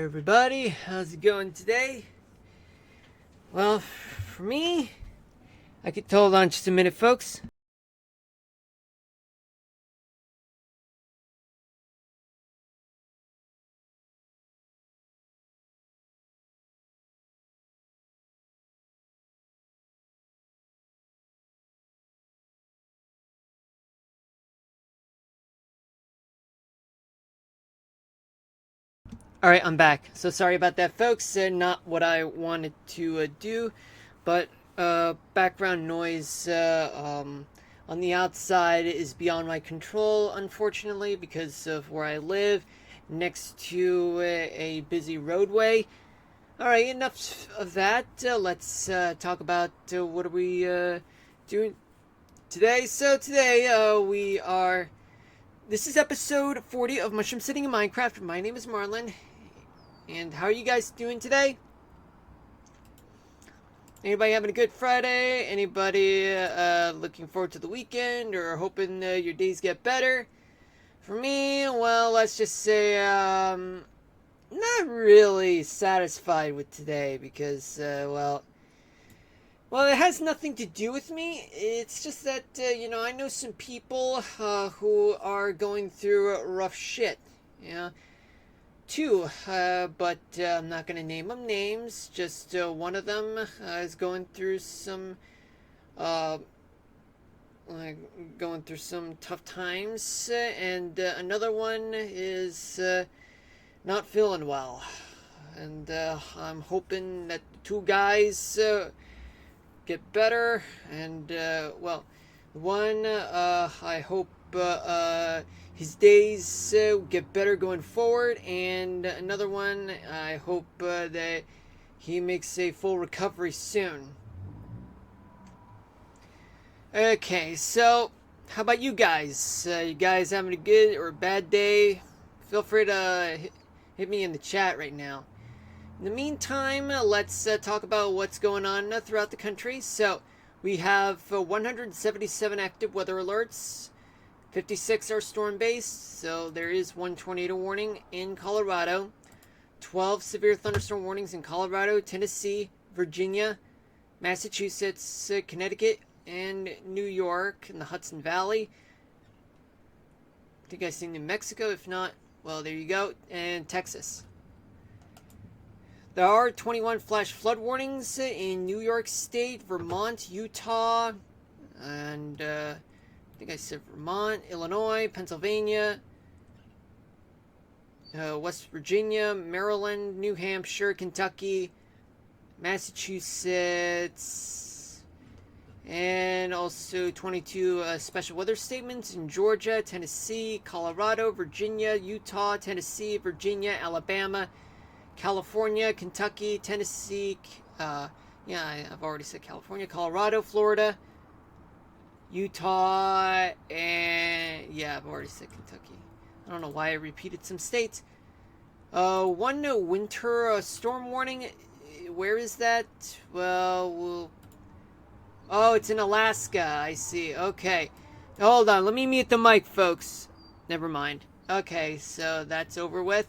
everybody, how's it going today? Well, for me, I could hold on just a minute, folks. Alright, I'm back. So sorry about that, folks. Not what I wanted to do, but background noise on the outside is beyond my control, unfortunately, because of where I live, next to a busy roadway. Alright, enough of that. Let's talk about what are we doing today. So today we are... This is episode 40 of Mushroom Sitting in Minecraft. My name is Marlon. And how are you guys doing today? Anybody having a good Friday? Anybody looking forward to the weekend or hoping your days get better? For me, well, let's just say not really satisfied with today because, well, it has nothing to do with me. It's just that, I know some people who are going through rough shit, two, but I'm not going to name them names. Just one of them is going through some tough times, and another one is not feeling well. And I'm hoping that the two guys get better. And one, I hope his days get better going forward, and another one, I hope that he makes a full recovery soon. Okay, so how about you guys? You guys having a good or a bad day? Feel free to hit me in the chat right now. In the meantime, let's talk about what's going on throughout the country. So we have 177 active weather alerts. 56 are storm-based, so there is one tornado warning in Colorado. 12 severe thunderstorm warnings in Colorado, Tennessee, Virginia, Massachusetts, Connecticut, and New York in the Hudson Valley. I think I see New Mexico. If not, well, there you go. And Texas. There are 21 flash flood warnings in New York State, Vermont, Utah, and I think I said Vermont, Illinois, Pennsylvania, West Virginia, Maryland, New Hampshire, Kentucky, Massachusetts, and also 22 special weather statements in Georgia, Tennessee, Colorado, Virginia, Utah, Tennessee, Virginia, Alabama, California, Kentucky, Tennessee, I've already said California, Colorado, Florida, Utah, and I've already said Kentucky. I don't know why I repeated some states. One winter storm warning. Where is that? Oh, it's in Alaska. I see. Okay. Hold on. Let me mute the mic, folks. Never mind. Okay, so that's over with.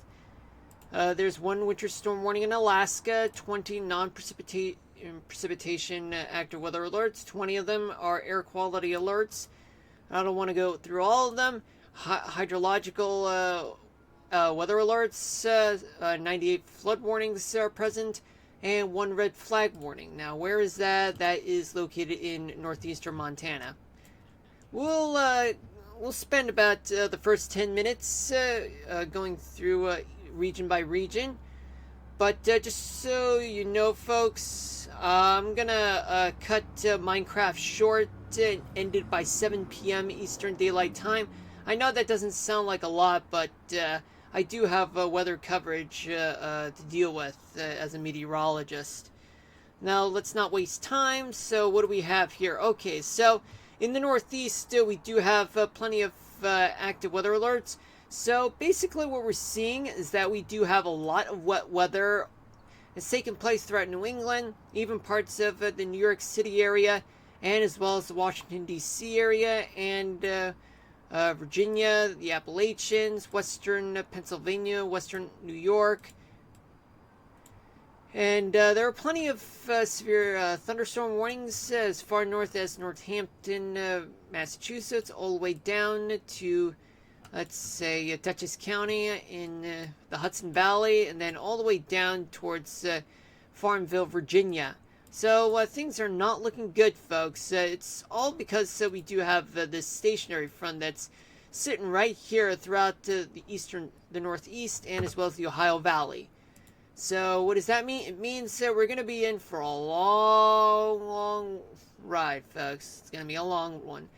There's one winter storm warning in Alaska. 20 non-precipitation active weather alerts. 20 of them are air quality alerts. I don't want to go through all of them. Hydrological weather alerts. 98 flood warnings are present. And one red flag warning. Now, where is that? That is located in northeastern Montana. We'll spend about the first 10 minutes going through region by region. But just so you know, folks, I'm gonna cut Minecraft short and end it by 7 p.m. Eastern Daylight Time. I know that doesn't sound like a lot, but I do have weather coverage to deal with as a meteorologist. Now, let's not waste time. So, what do we have here? Okay, so in the Northeast, we do have plenty of active weather alerts. So basically what we're seeing is that we do have a lot of wet weather. It's taking place throughout New England, even parts of the New York City area, and as well as the Washington, D.C. area, and Virginia, the Appalachians, western Pennsylvania, western New York, And there are plenty of severe thunderstorm warnings as far north as Northampton, Massachusetts, all the way down to, let's say, Dutchess County in the Hudson Valley, and then all the way down towards Farmville, Virginia. So things are not looking good, folks. It's all because we do have this stationary front that's sitting right here throughout the Northeast, and as well as the Ohio Valley. So what does that mean? It means that we're going to be in for a long ride, folks. It's going to be a long one.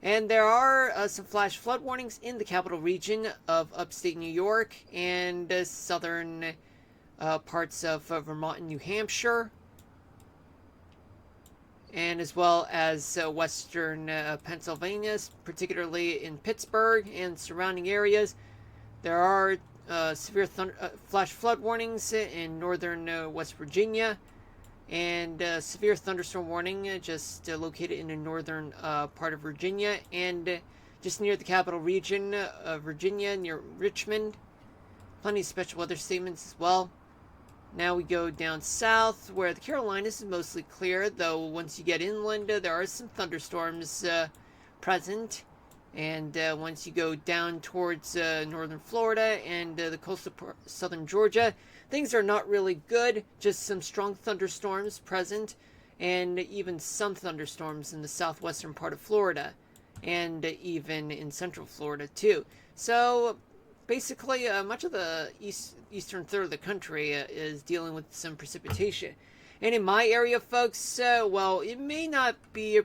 And there are some flash flood warnings in the capital region of upstate New York and southern parts of Vermont and New Hampshire, and as well as western Pennsylvania, particularly in Pittsburgh and surrounding areas. There are severe flash flood warnings in northern West Virginia, and severe thunderstorm warning just located in the northern part of Virginia, and just near the capital region of Virginia, near Richmond. Plenty of special weather statements as well. Now we go down south, where the Carolinas is mostly clear, though once you get inland, there are some thunderstorms present. And once you go down towards northern Florida and the coastal southern Georgia, things are not really good. Just some strong thunderstorms present, and even some thunderstorms in the southwestern part of Florida, and even in central Florida too. So basically, much of the eastern third of the country is dealing with some precipitation. And in my area, folks, well, it may not be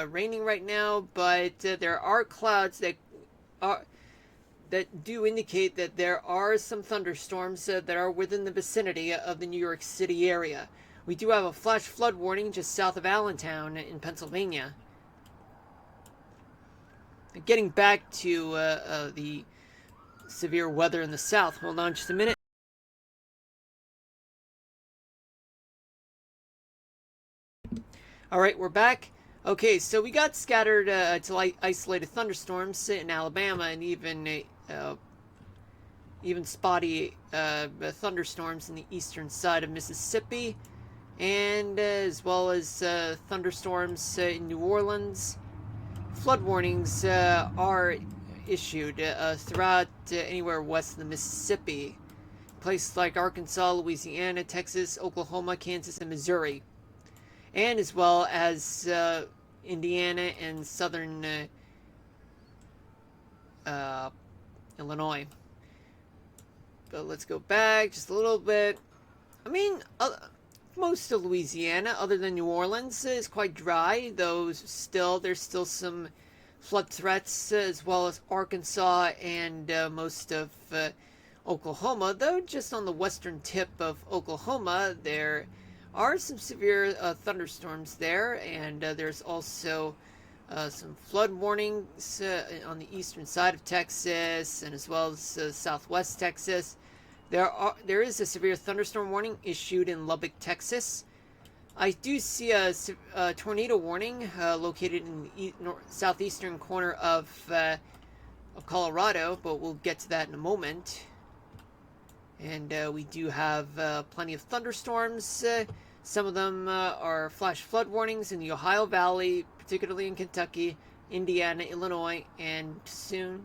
raining right now, but there are clouds that do indicate that there are some thunderstorms that are within the vicinity of the New York City area. We do have a flash flood warning just south of Allentown in Pennsylvania. Getting back to the severe weather in the south. Hold on just a minute. All right, we're back. Okay, so we got scattered to isolated thunderstorms in Alabama, and even spotty thunderstorms in the eastern side of Mississippi, and as well as thunderstorms in New Orleans. Flood warnings are issued throughout anywhere west of the Mississippi. Places like Arkansas, Louisiana, Texas, Oklahoma, Kansas, and Missouri. And as well as Indiana and southern Illinois. But let's go back just a little bit. I mean, most of Louisiana, other than New Orleans, is quite dry, though there's still some flood threats, as well as Arkansas and most of Oklahoma. Though just on the western tip of Oklahoma, there are some severe thunderstorms there, and there's also some flood warnings on the eastern side of Texas, and as well as southwest Texas. There is a severe thunderstorm warning issued in Lubbock, Texas. I do see a tornado warning located in the southeastern corner of Colorado, but we'll get to that in a moment. And we do have plenty of thunderstorms. Some of them are flash flood warnings in the Ohio Valley, particularly in Kentucky, Indiana, Illinois, and soon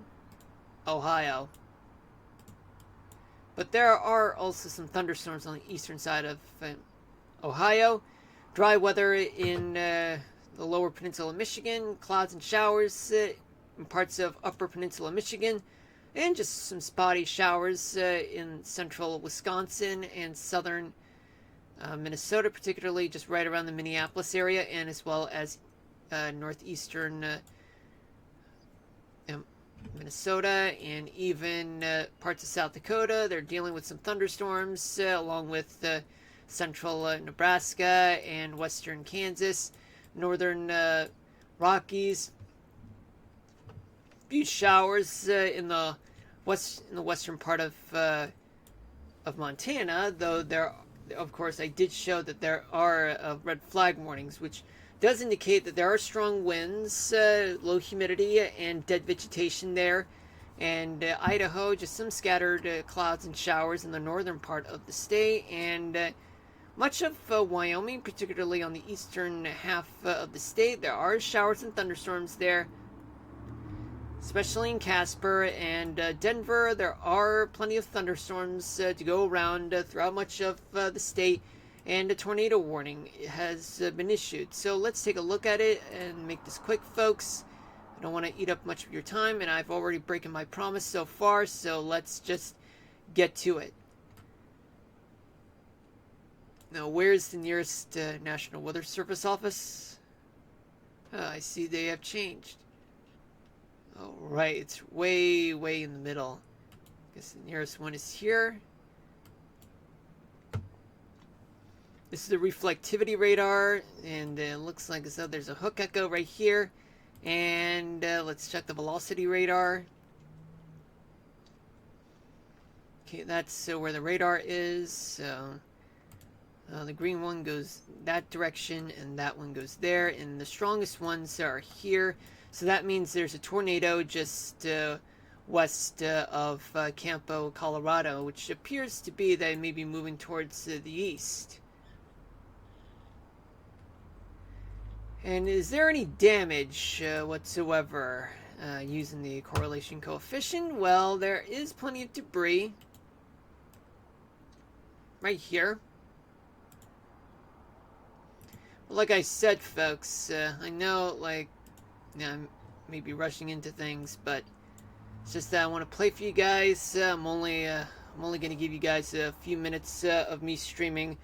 Ohio. But there are also some thunderstorms on the eastern side of Ohio. Dry weather in the lower peninsula of Michigan, clouds and showers in parts of upper peninsula Michigan, and just some spotty showers in central Wisconsin and southern Minnesota, particularly just right around the Minneapolis area, and as well as northeastern Minnesota, and even parts of South Dakota. They're dealing with some thunderstorms along with central Nebraska and western Kansas, northern Rockies. Few showers in the western part of Montana, though of course, I did show that there are red flag warnings, which does indicate that there are strong winds, low humidity, and dead vegetation there. And Idaho, just some scattered clouds and showers in the northern part of the state, and Much of Wyoming, particularly on the eastern half of the state, there are showers and thunderstorms there, especially in Casper and Denver. There are plenty of thunderstorms to go around throughout much of the state, and a tornado warning has been issued. So let's take a look at it and make this quick, folks. I don't want to eat up much of your time, and I've already broken my promise so far, so let's just get to it. Now, where's the nearest National Weather Service office? I see they have changed. Oh, right, it's way, way in the middle. I guess the nearest one is here. This is the reflectivity radar, and it looks like as though there's a hook echo right here. And let's check the velocity radar. Okay, that's where the radar is. So the green one goes that direction, and that one goes there. And the strongest ones are here. So that means there's a tornado just west of Campo, Colorado, which appears to be that it may be moving towards the east. And is there any damage whatsoever using the correlation coefficient? Well, there is plenty of debris right here. But like I said, folks, I know, like, I may be rushing into things, but it's just that I want to play for you guys. I'm only going to give you guys a few minutes of me streaming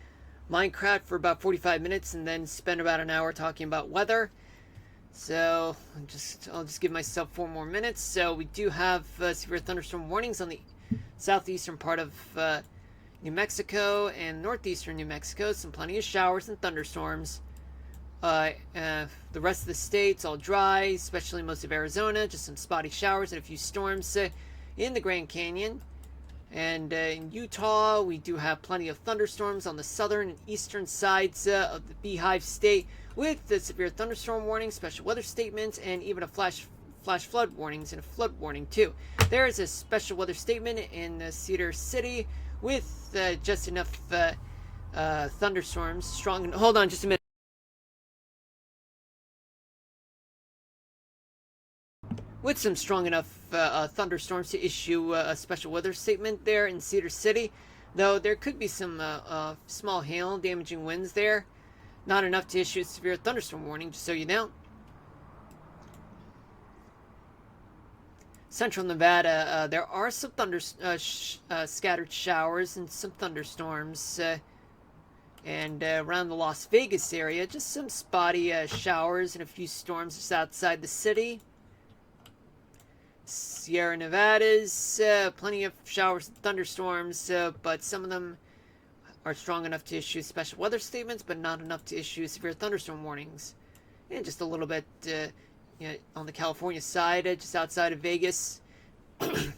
Minecraft for about 45 minutes, and then spend about an hour talking about weather. So I'll just give myself 4 more minutes. So we do have severe thunderstorm warnings on the southeastern part of New Mexico and northeastern New Mexico. Some plenty of showers and thunderstorms. The rest of the state's all dry, especially most of Arizona. Just some spotty showers and a few storms in the Grand Canyon. And in Utah, we do have plenty of thunderstorms on the southern and eastern sides of the Beehive State, with the severe thunderstorm warning, special weather statements, and even a flash flood warnings and a flood warning too. There is a special weather statement in Cedar City with just enough thunderstorms. Strong. Hold on, just a minute. With some strong enough thunderstorms to issue a special weather statement there in Cedar City, though there could be some small hail damaging winds there. Not enough to issue a severe thunderstorm warning, just so you know. Central Nevada, there are some scattered showers and some thunderstorms. And around the Las Vegas area, just some spotty showers and a few storms just outside the city. Sierra Nevadas, plenty of showers and thunderstorms, but some of them are strong enough to issue special weather statements, but not enough to issue severe thunderstorm warnings. And just a little bit on the California side, just outside of Vegas. Sorry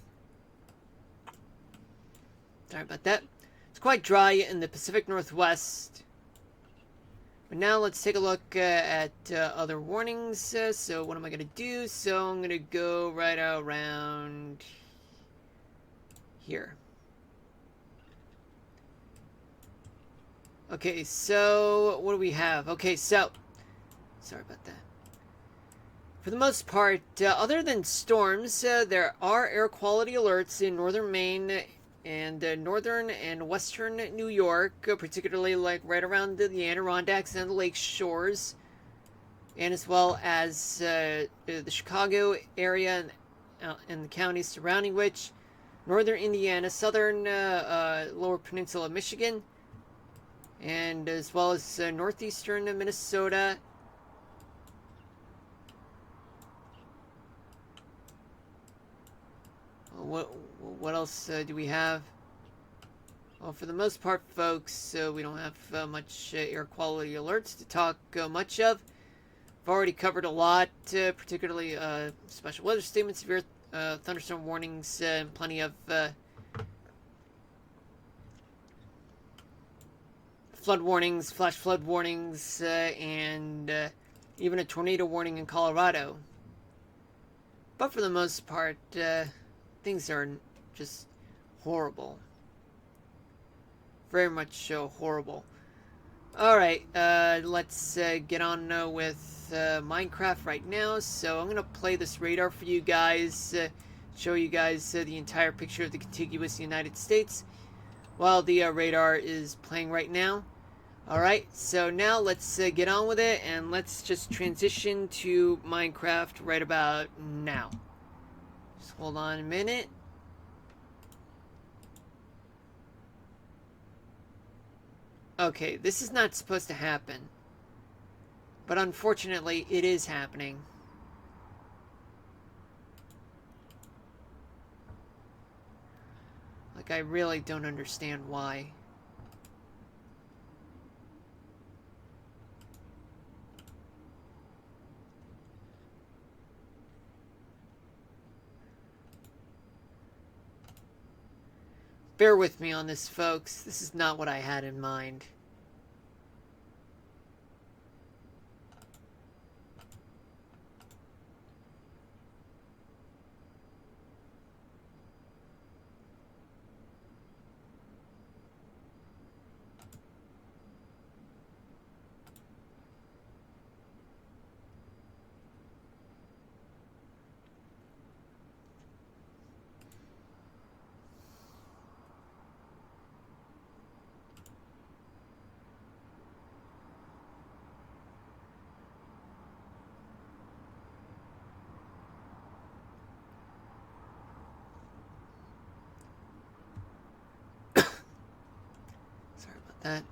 about that. It's quite dry in the Pacific Northwest. But now let's take a look at other warnings. So what am I going to do? So I'm going to go right around here. Okay, so what do we have? Okay, so sorry about that. For the most part, other than storms, there are air quality alerts in northern Maine and northern and western New York, particularly like right around the Adirondacks and the lake shores, and as well as the Chicago area and the counties surrounding which, northern Indiana, southern lower peninsula of Michigan, and as well as northeastern Minnesota. What else do we have? Well, for the most part, folks, we don't have much air quality alerts to talk much of. I've already covered a lot, particularly special weather statements, severe thunderstorm warnings, and plenty of flood warnings, flash flood warnings, and even a tornado warning in Colorado. But for the most part, things are just horrible. Very much horrible. Alright, let's get on with Minecraft right now. So I'm going to play this radar for you guys, show you guys the entire picture of the contiguous United States while the radar is playing right now. Alright, so now let's get on with it, and let's just transition to Minecraft right about now. Just hold on a minute. Okay, this is not supposed to happen. But unfortunately, it is happening. Like, I really don't understand why. Bear with me on this, folks. This is not what I had in mind. Sorry about that.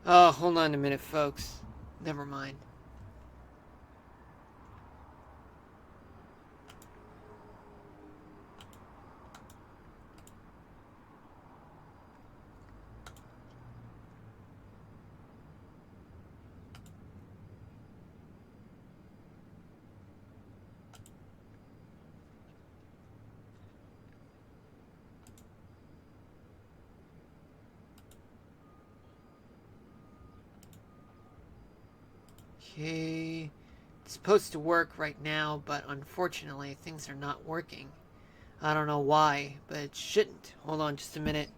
Oh, hold on a minute, folks. Never mind. Okay. It's supposed to work right now, but unfortunately, things are not working. I don't know why, but it shouldn't. Hold on just a minute.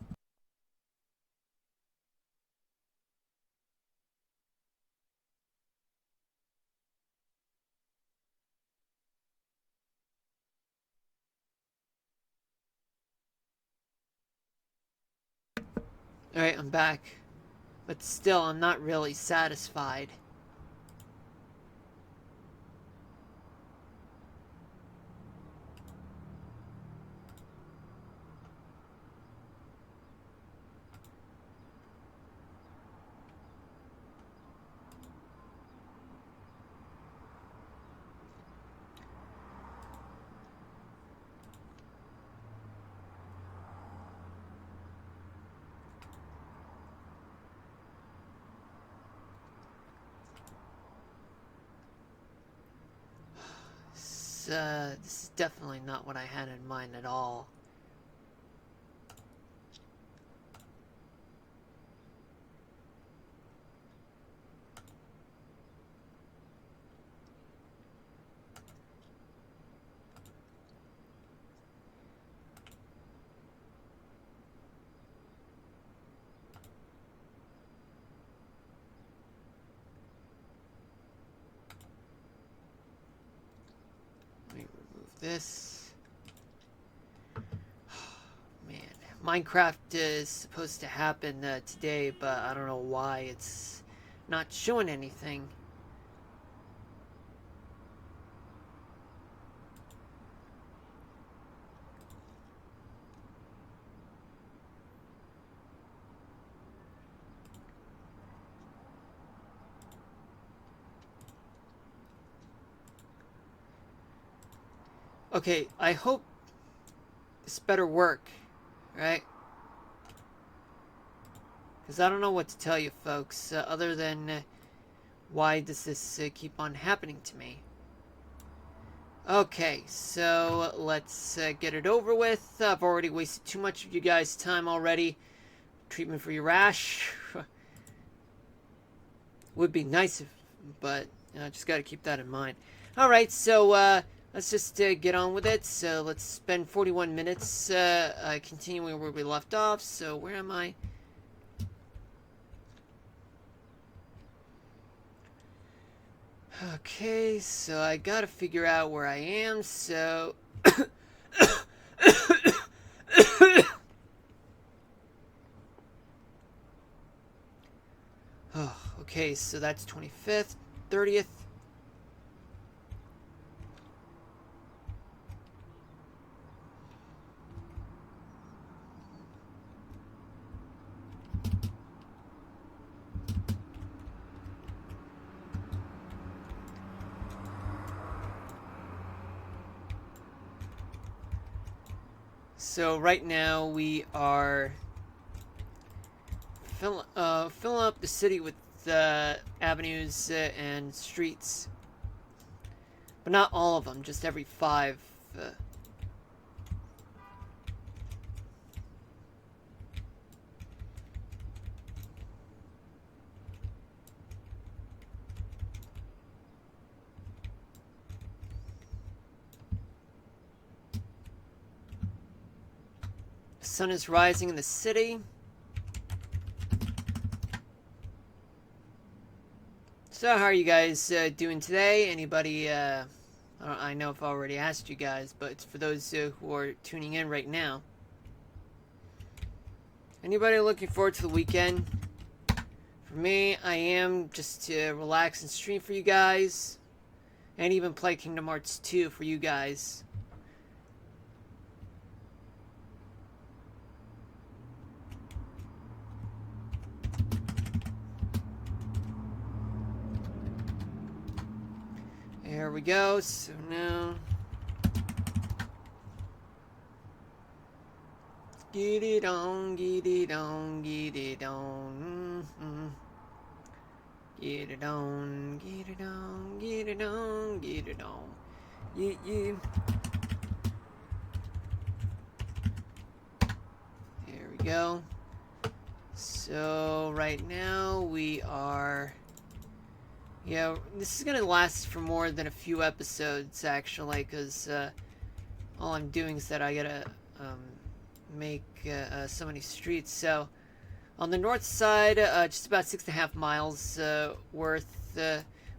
Alright, I'm back. But still, I'm not really satisfied. This is definitely not what I had in mind at all. Let me remove this. Man, Minecraft is supposed to happen today, but I don't know why it's not showing anything. Okay, I hope this better work, right? Because I don't know what to tell you, folks, other than why does this keep on happening to me? Okay, so let's get it over with. I've already wasted too much of you guys' time already. Treatment for your rash would be nice, but just got to keep that in mind. All right, so let's just get on with it. So let's spend 41 minutes continuing where we left off. So where am I? Okay, so I gotta figure out where I am, so... Oh, okay, so that's 25th, 30th. So right now we are filling up the city with avenues and streets, but not all of them. Just every 5. The sun is rising in the city. So how are you guys doing today? Anybody, I know I've already asked you guys, but it's for those who are tuning in right now. Anybody looking forward to the weekend? For me, I am, just to relax and stream for you guys. And even play Kingdom Hearts 2 for you guys. There we go, so now... Get it on, get it on, get it on. Get it on, get it on, get it on, get it on. Yeah, yeah. There we go. So, right now we are... Yeah, this is gonna last for more than a few episodes, actually, because all I'm doing is that I gotta make so many streets. So, on the north side, just about 6.5 miles worth,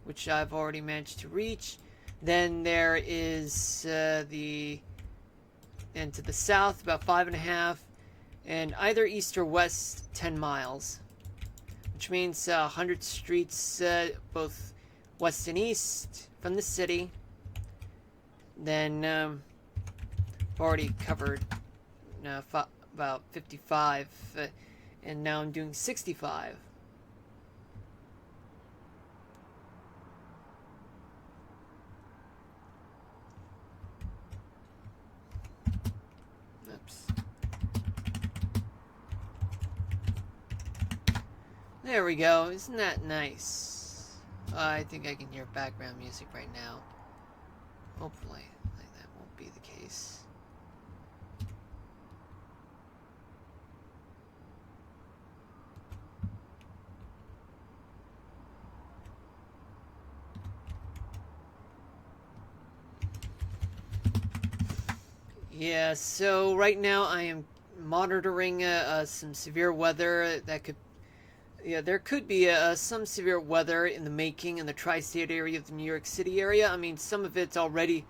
which I've already managed to reach. Then there is and to the south, about 5.5, and either east or west, 10 miles. Which means 100 streets, both west and east from the city. Then I've already covered about 55, and now I'm doing 65. Oops. There we go. Isn't that nice? I think I can hear background music right now. Hopefully, that won't be the case. Yeah, so right now I am monitoring some severe weather that could... Yeah, there could be some severe weather in the making in the tri-state area of the New York City area. I mean, some of it's already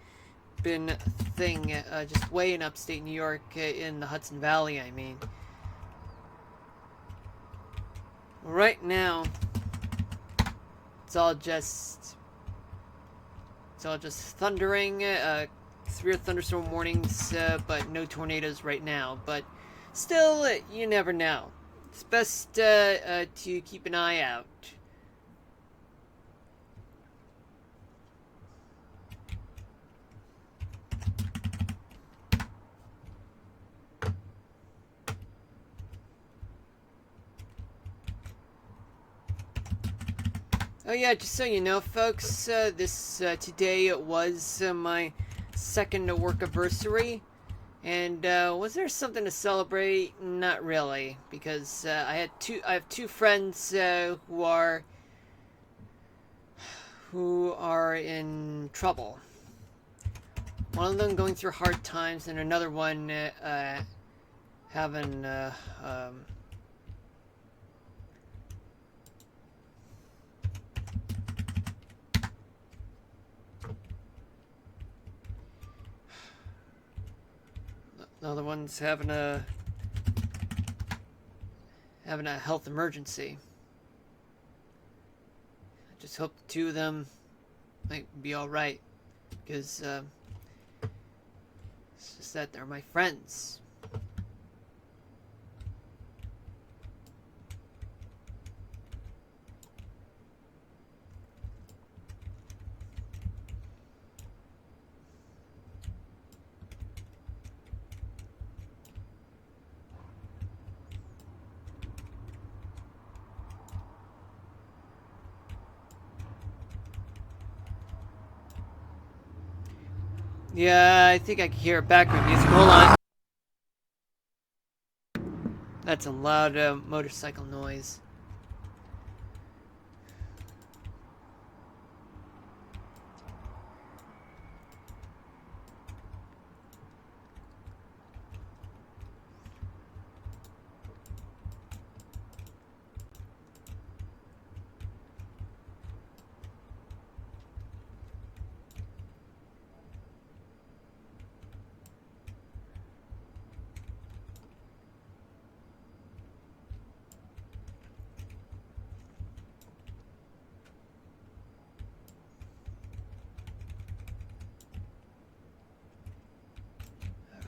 been a thing just way in upstate New York in the Hudson Valley, I mean. Right now, it's all just thundering, severe thunderstorm warnings, but no tornadoes right now. But still, you never know. It's best to keep an eye out. Oh yeah, just so you know, folks, today was my second work anniversary. And was there something to celebrate? Not really, because I have two friends who are in trouble. one of them going through hard times, and another one having another one's having a health emergency. I just hope the two of them might be all right, because it's just that they're my friends. Yeah, I think I can hear background music. Hold on. That's a loud motorcycle noise.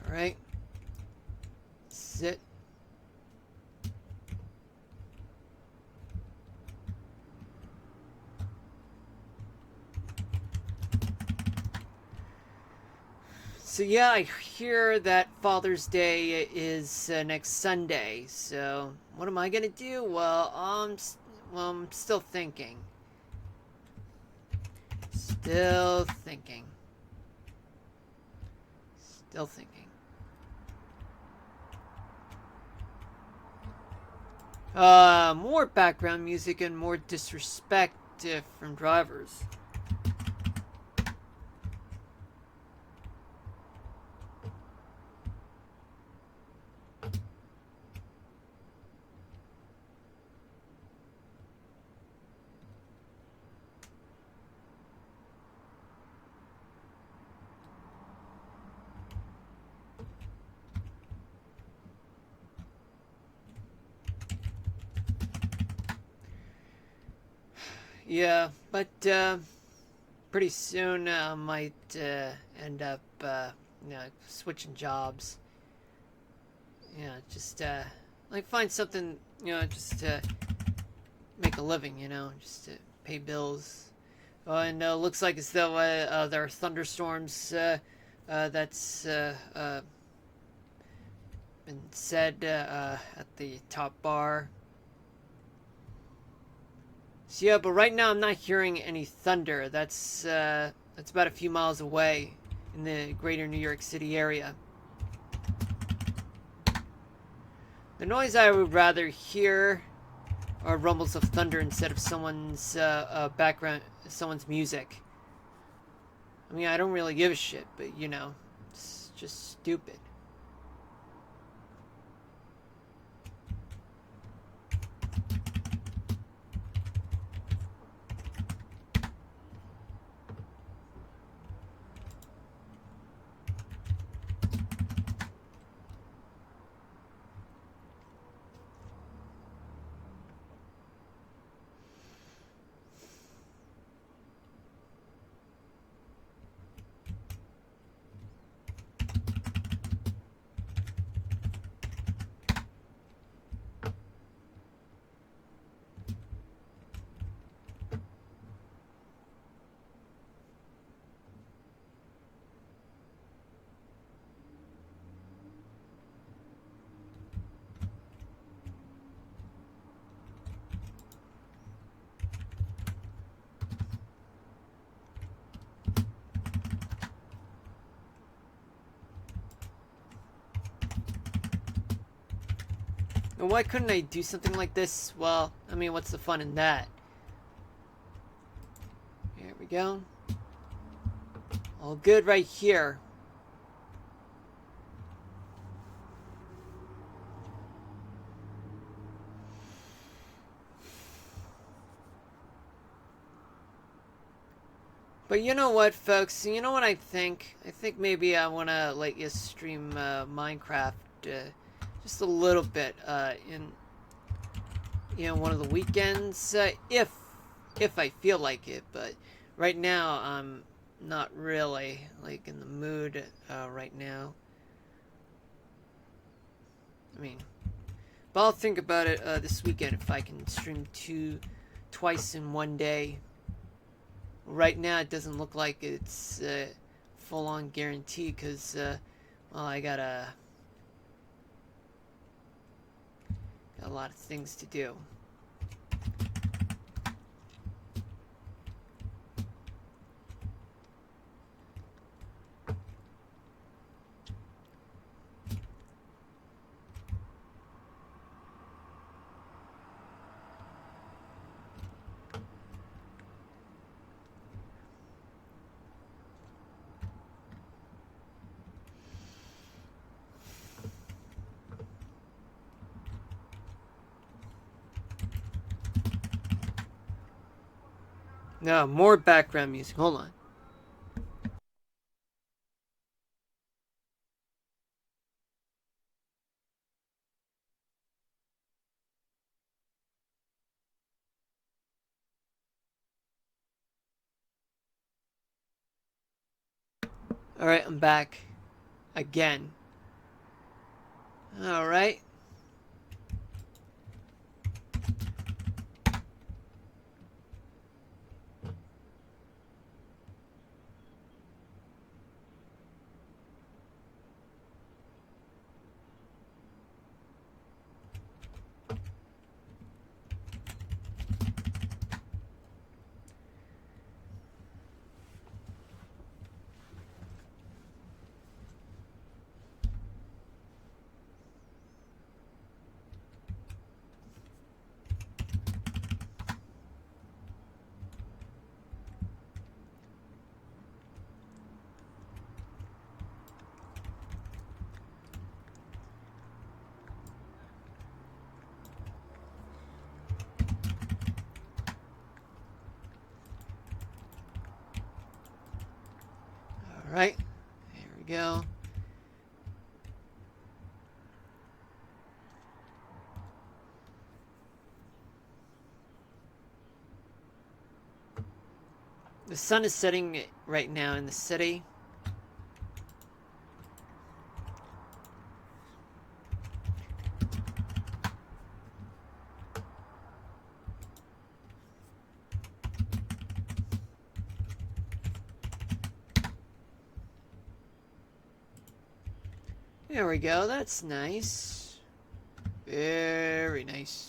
Alright. Sit. So yeah, I hear that Father's Day is next Sunday. So what am I gonna do? Well, I'm still thinking. Still thinking. Still thinking. More background music and more disrespect from drivers. Yeah, but pretty soon I might end up switching jobs. Just like find something, just to make a living, just to pay bills. Oh, and looks like as though there are thunderstorms that's been said at the top bar. So yeah, but right now I'm not hearing any thunder. That's about a few miles away in the greater New York City area. The noise I would rather hear are rumbles of thunder instead of someone's someone's music. I mean, I don't really give a shit, but it's just stupid. And why couldn't I do something like this? Well, I mean, what's the fun in that? Here we go. All good right here. But you know what, folks? You know what I think? I think maybe I want to let you stream Minecraft just a little bit in one of the weekends if I feel like it. But right now I'm not really like in the mood right now. I mean, but I'll think about it this weekend if I can stream twice in one day. Right now, it doesn't look like it's full-on guarantee because, well, I got a lot of things to do. No, more background music. Hold on. Alright, I'm back. Again. Alright. Alright. There we go. The sun is setting right now in the city. There we go. That's nice. Very nice.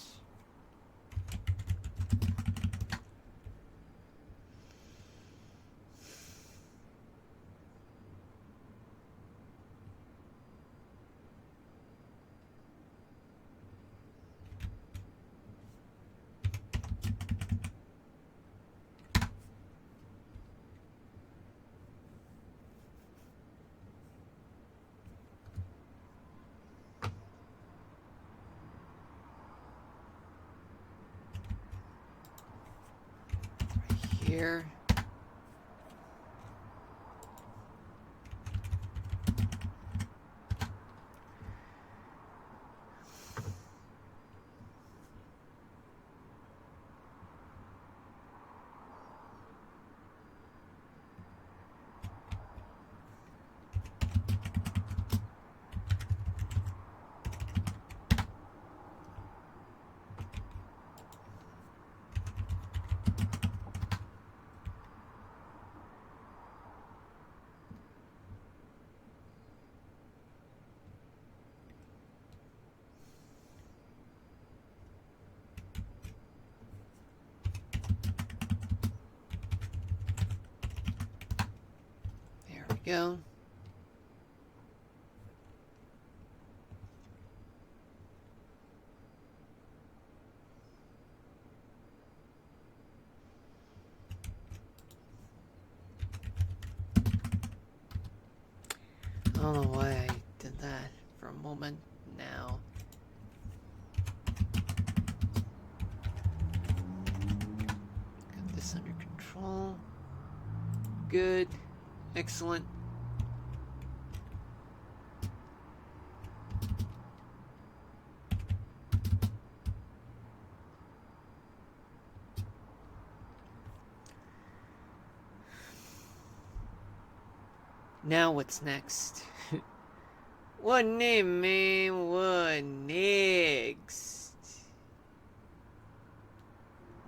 Here. There we go. I don't know why I did that for a moment now. Got this under control. good. Excellent. Now what's next? What name, man? What next?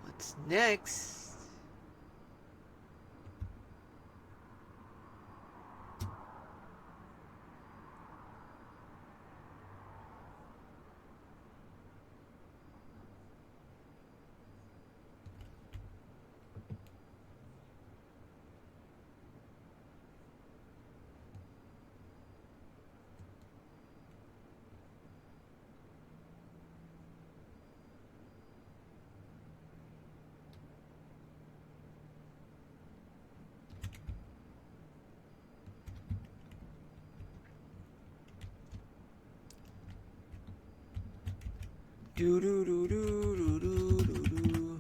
What's next? Do do do do do do do do.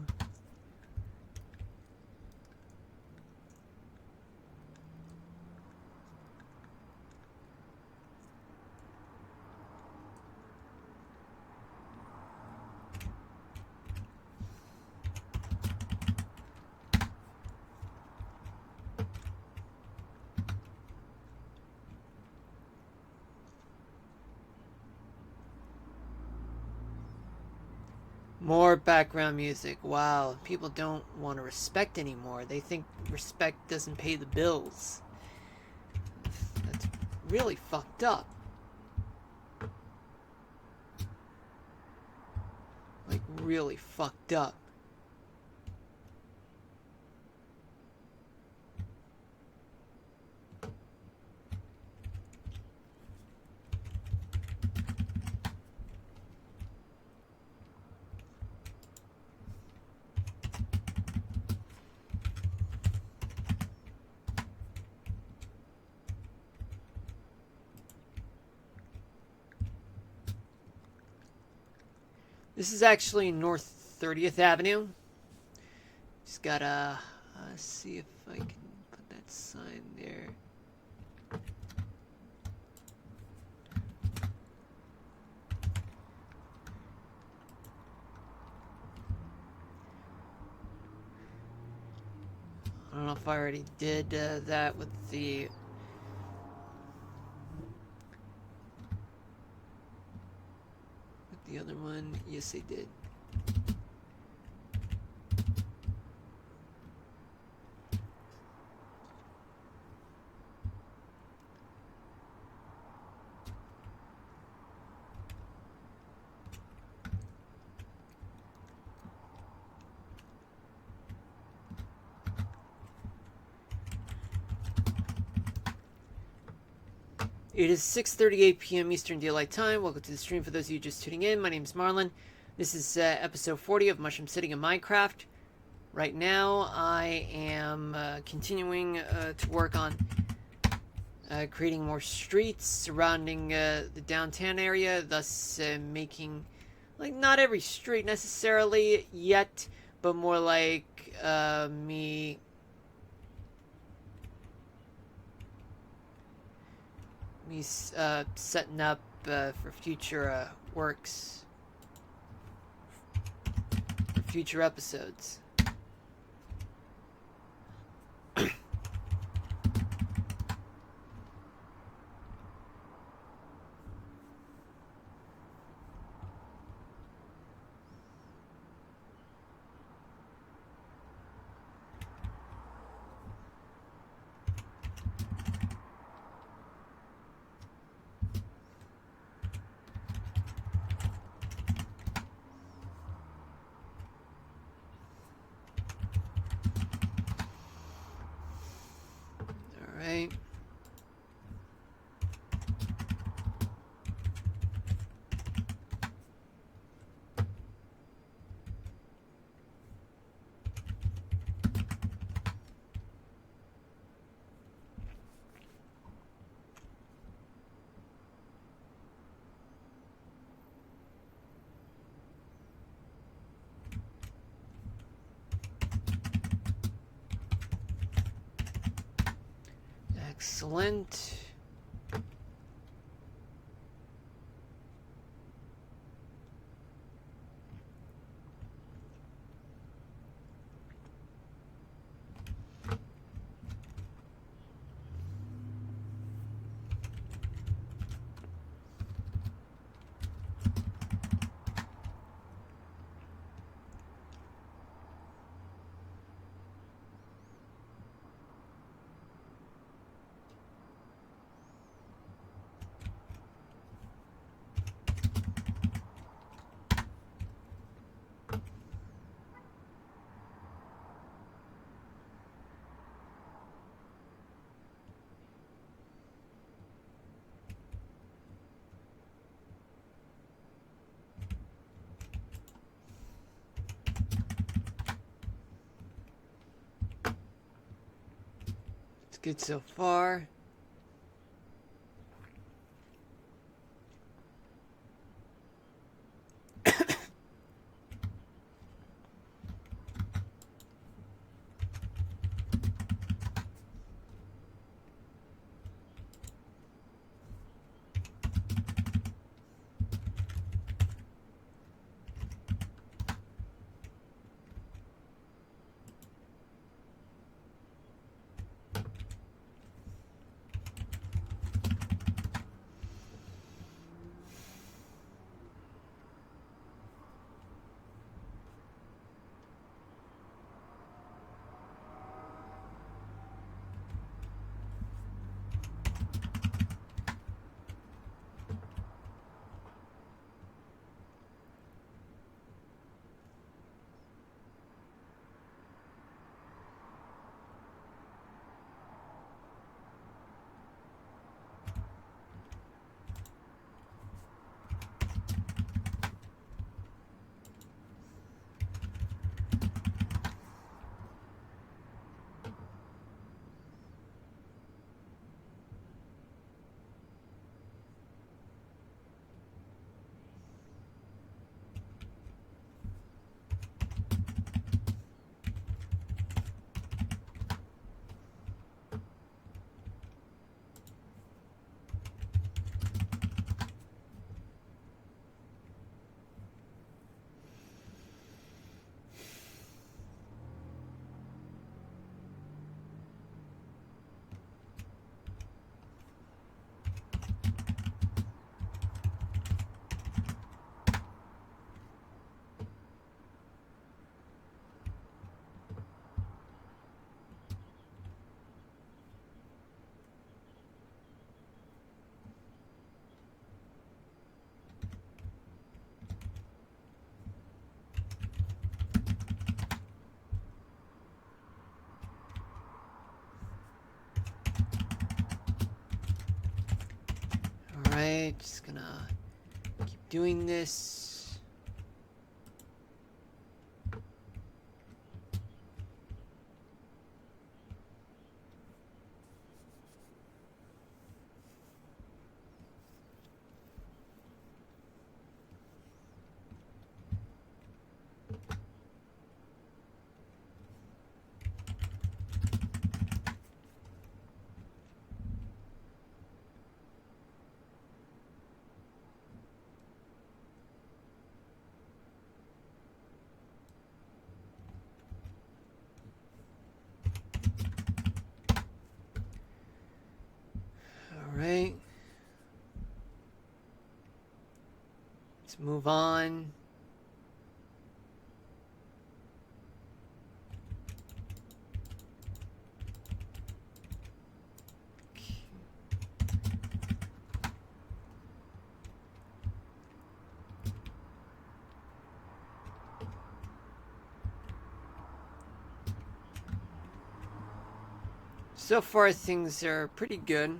More background music. Wow, people don't want to respect anymore. They think respect doesn't pay the bills. That's really fucked up. Like, really fucked up. This is actually North 30th Avenue. Just gotta see if I can put that sign there. I don't know if I already did that with the other one. Yes, I did. It is 6:38 p.m. Eastern Daylight Time. Welcome to the stream for those of you just tuning in. My name is Marlon. This is episode 40 of Mushroom City in Minecraft. Right now, I am continuing to work on creating more streets surrounding the downtown area, thus making, like, not every street necessarily yet, but more like me setting up for future works, for future episodes. Excellent. It's good so far. Alright, just gonna keep doing this. Alright. Let's move on. So far, things are pretty good.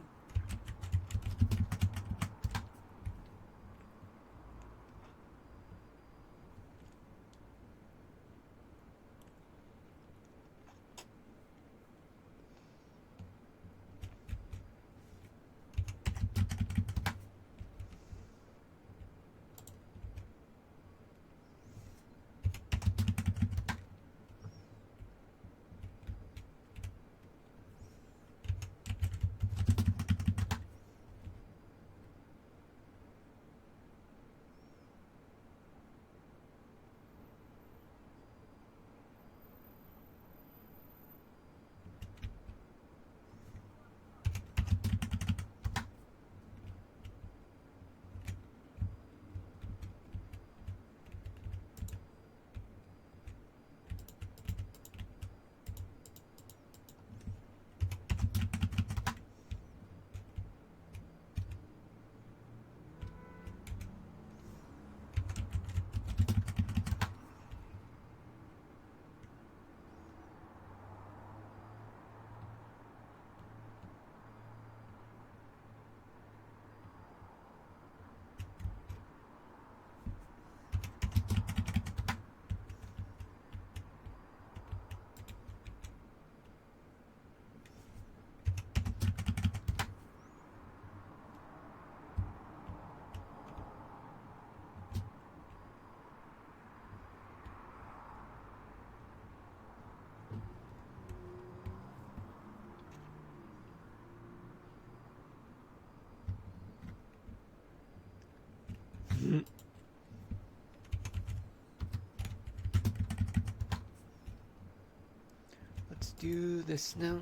Let's do this now.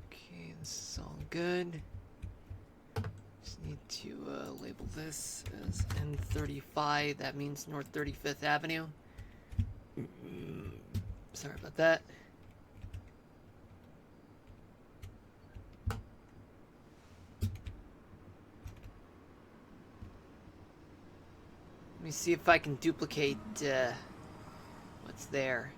Okay, this is all good. Just need to label this as N35. That means North 35th Avenue. Sorry about that. Let me see if I can duplicate what's there.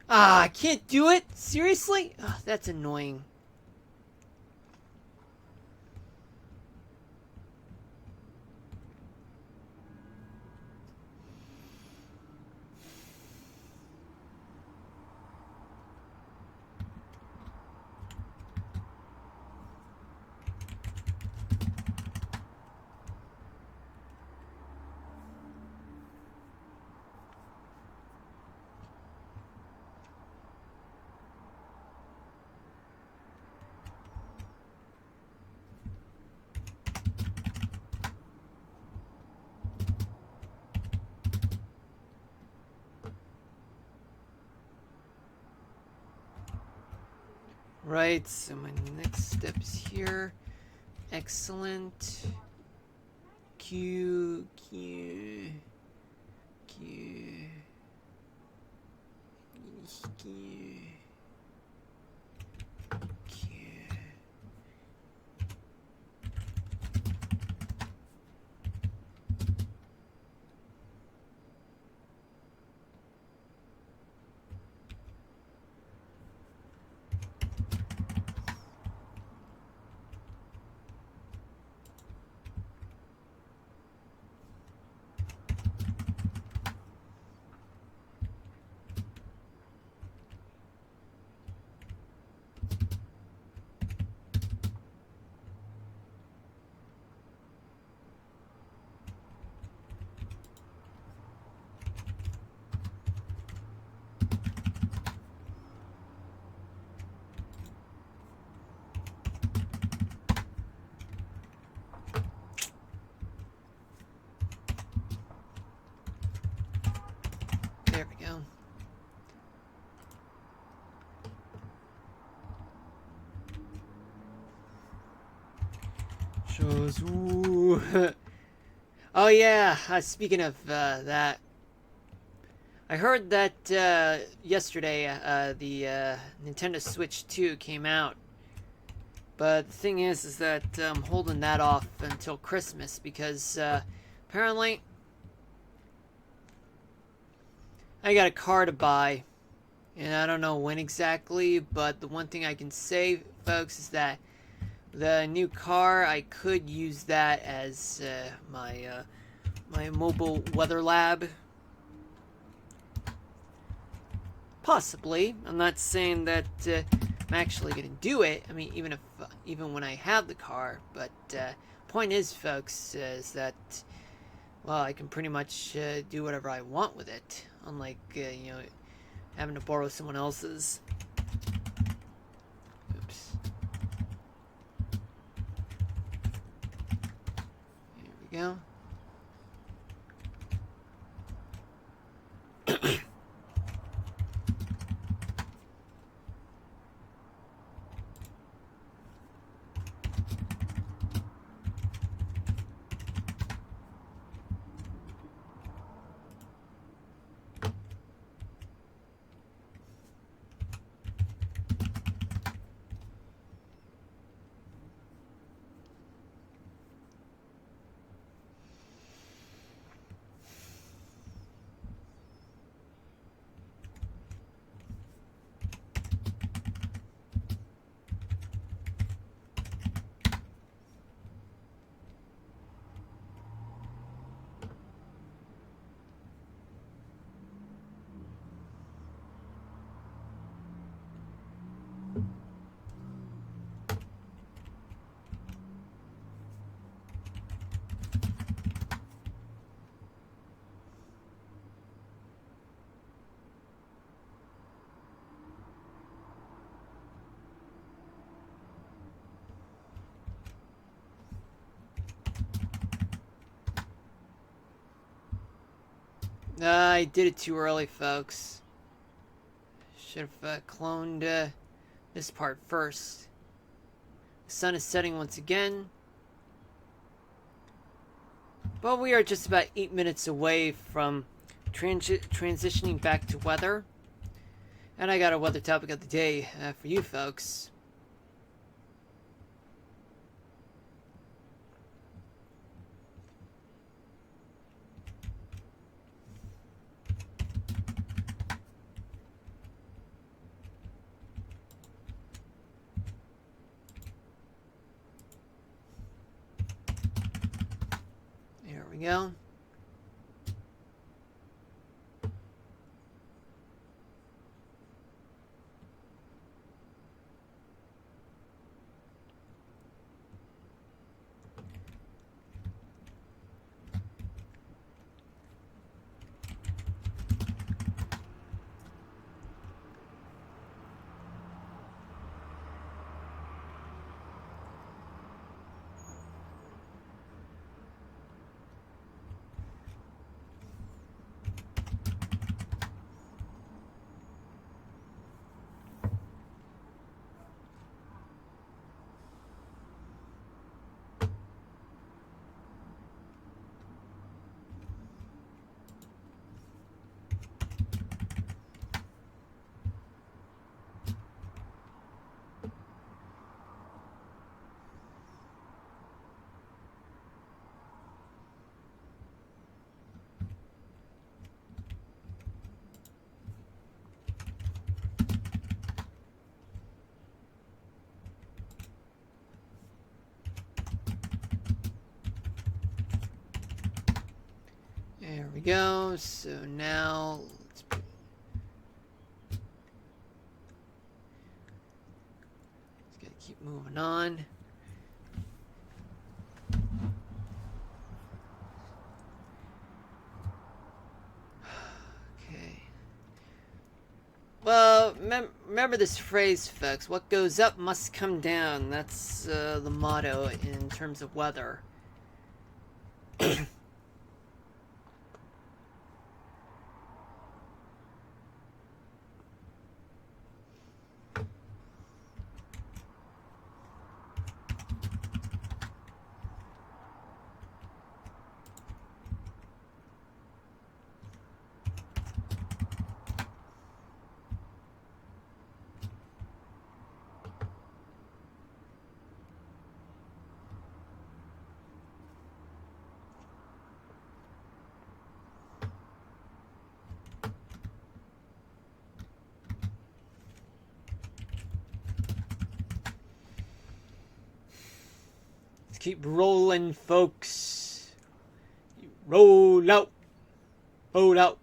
Ah, I can't do it? Seriously? Oh, that's annoying. Right, so my next step is here. Excellent. Q, Q, Q, Q, Q. There we go. Shows. Ooh. Oh yeah. Speaking of that, I heard that yesterday the Nintendo Switch 2 came out. But the thing is that I'm holding that off until Christmas because apparently I got a car to buy, and I don't know when exactly, but the one thing I can say, folks, is that the new car, I could use that as my mobile weather lab. Possibly. I'm not saying that I'm actually going to do it. I mean, even when I have the car, but point is, folks, is that, well, I can pretty much do whatever I want with it. Unlike, having to borrow someone else's. Oops. Here we go. I did it too early, folks. Should have cloned this part first. The sun is setting once again. But we are just about 8 minutes away from transitioning back to weather. And I got a weather topic of the day for you folks. There we go. There we go. So now let's gotta keep moving on. Okay. Well, remember this phrase, folks. What goes up must come down. That's the motto in terms of weather. Keep rolling, folks. Roll out. Roll out.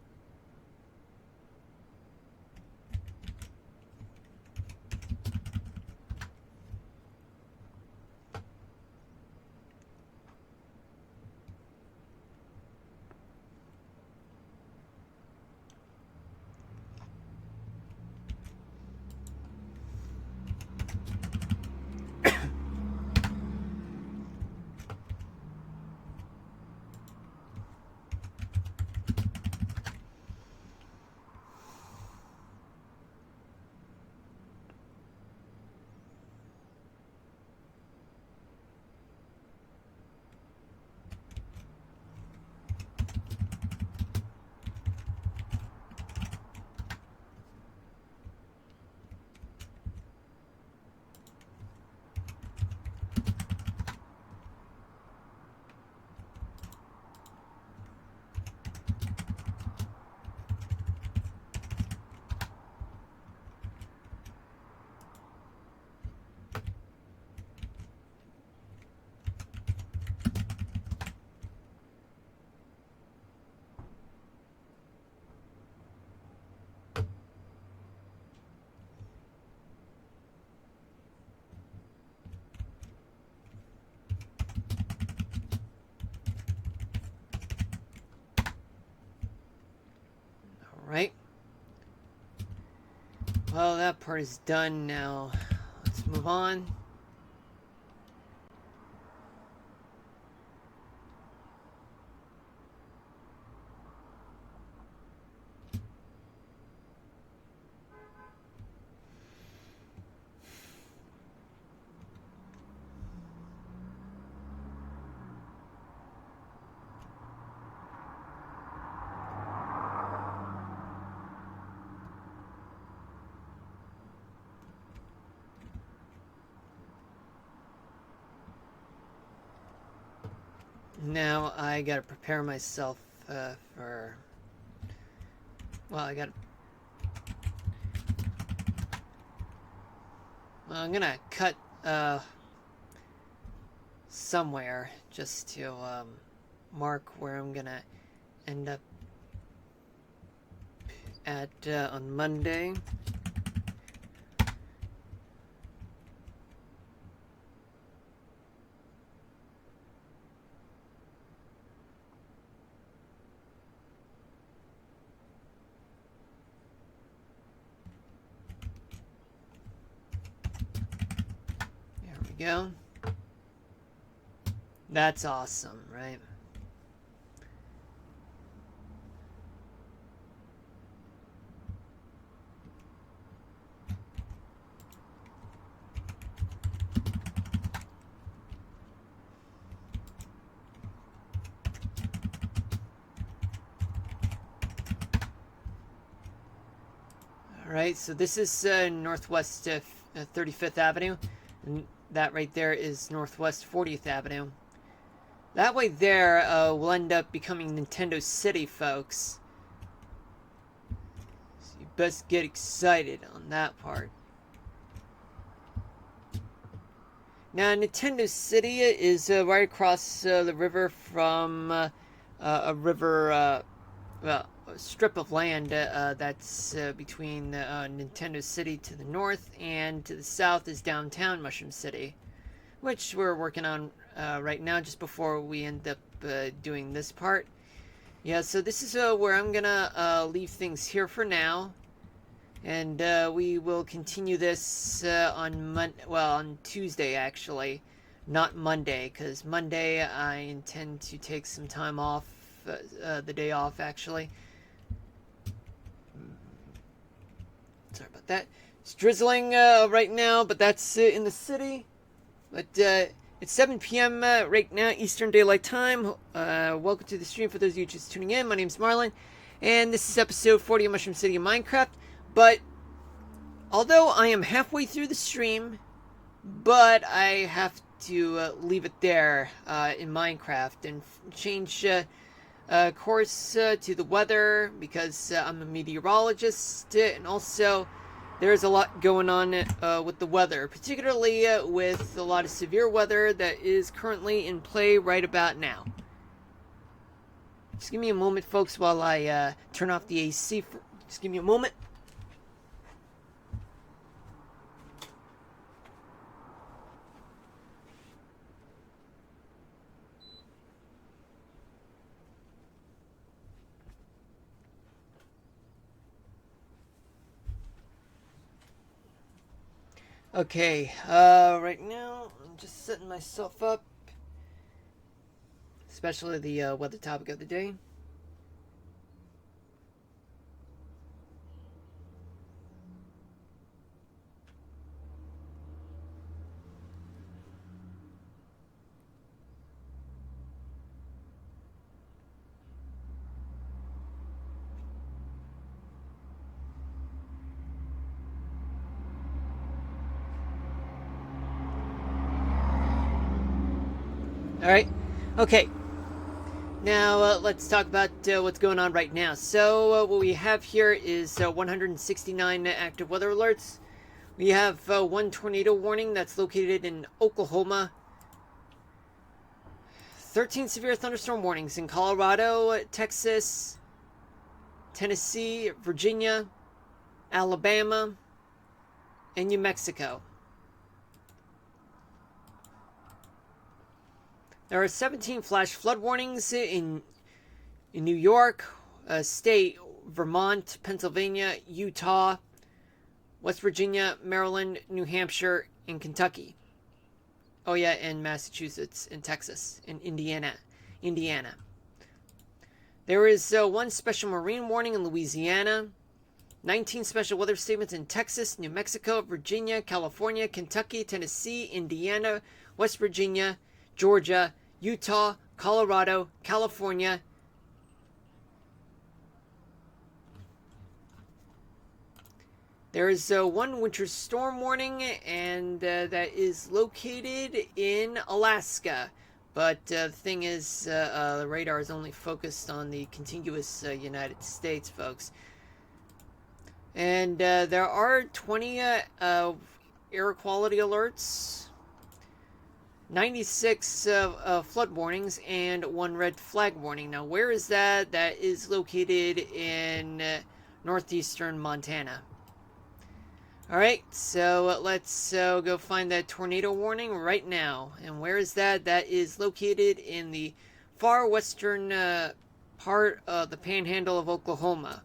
Right? Well, that part is done now. Let's move on. Now I gotta prepare myself for... Well, I'm gonna cut somewhere just to mark where I'm gonna end up at on Monday. There we go. That's awesome, right? Alright, so this is Northwest 35th Avenue, and that right there is Northwest 40th Avenue. That way there will end up becoming Nintendo City, folks. So you best get excited on that part. Now, Nintendo City is right across the river from a river, well, a strip of land that's between Nintendo City to the north, and to the south is downtown Mushroom City, which we're working on right now just before we end up doing this part. Yeah, so this is where I'm gonna leave things here for now. And we will continue this on Tuesday, actually, not Monday, because Monday I intend to take some time off, the day off, actually. Sorry about that. It's drizzling right now, but that's in the city. But it's 7 p.m. Right now, Eastern Daylight Time. Welcome to the stream for those of you just tuning in. My name's Marlon, and this is episode 40 of Mushroom City of Minecraft. But although I am halfway through the stream, but I have to leave it there in Minecraft and change course to the weather, because I'm a meteorologist, and also there's a lot going on with the weather, particularly with a lot of severe weather that is currently in play right about now. Just give me a moment, folks, while I turn off the AC. Just give me a moment. Okay, right now I'm just setting myself up, especially the weather topic of the day. Alright, okay. Now let's talk about what's going on right now. So what we have here is 169 active weather alerts. We have one tornado warning that's located in Oklahoma. 13 severe thunderstorm warnings in Colorado, Texas, Tennessee, Virginia, Alabama, and New Mexico. There are 17 flash flood warnings in New York State, Vermont, Pennsylvania, Utah, West Virginia, Maryland, New Hampshire, and Kentucky. Oh yeah, and Massachusetts, and Texas, and Indiana. There is one special marine warning in Louisiana, 19 special weather statements in Texas, New Mexico, Virginia, California, Kentucky, Tennessee, Indiana, West Virginia, Georgia, Utah, Colorado, California, there is one winter storm warning, and that is located in Alaska. But the thing is, the radar is only focused on the contiguous United States, folks. And there are 20 air quality alerts, 96 flood warnings, and 1 red flag warning. Now, where is that? That is located in northeastern Montana. Alright, so let's go find that tornado warning right now. And where is that? That is located in the far western part of the panhandle of Oklahoma.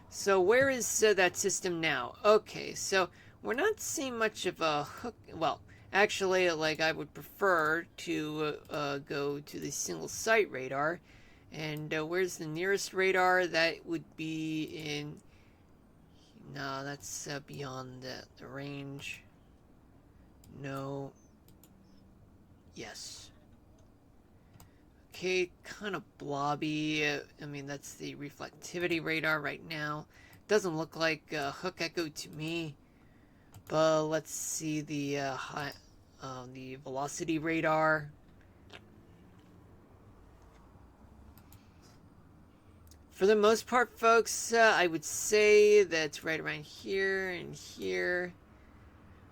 So where is that system now? Okay, so we're not seeing much of a hook. Well, actually, like, I would prefer to go to the single site radar. And where's the nearest radar? That would be in... No, that's beyond the range. No. Yes. Okay, kind of blobby. I mean, that's the reflectivity radar right now. Doesn't look like hook echo to me. But let's see the velocity radar. For the most part, folks, I would say that's right around here and here.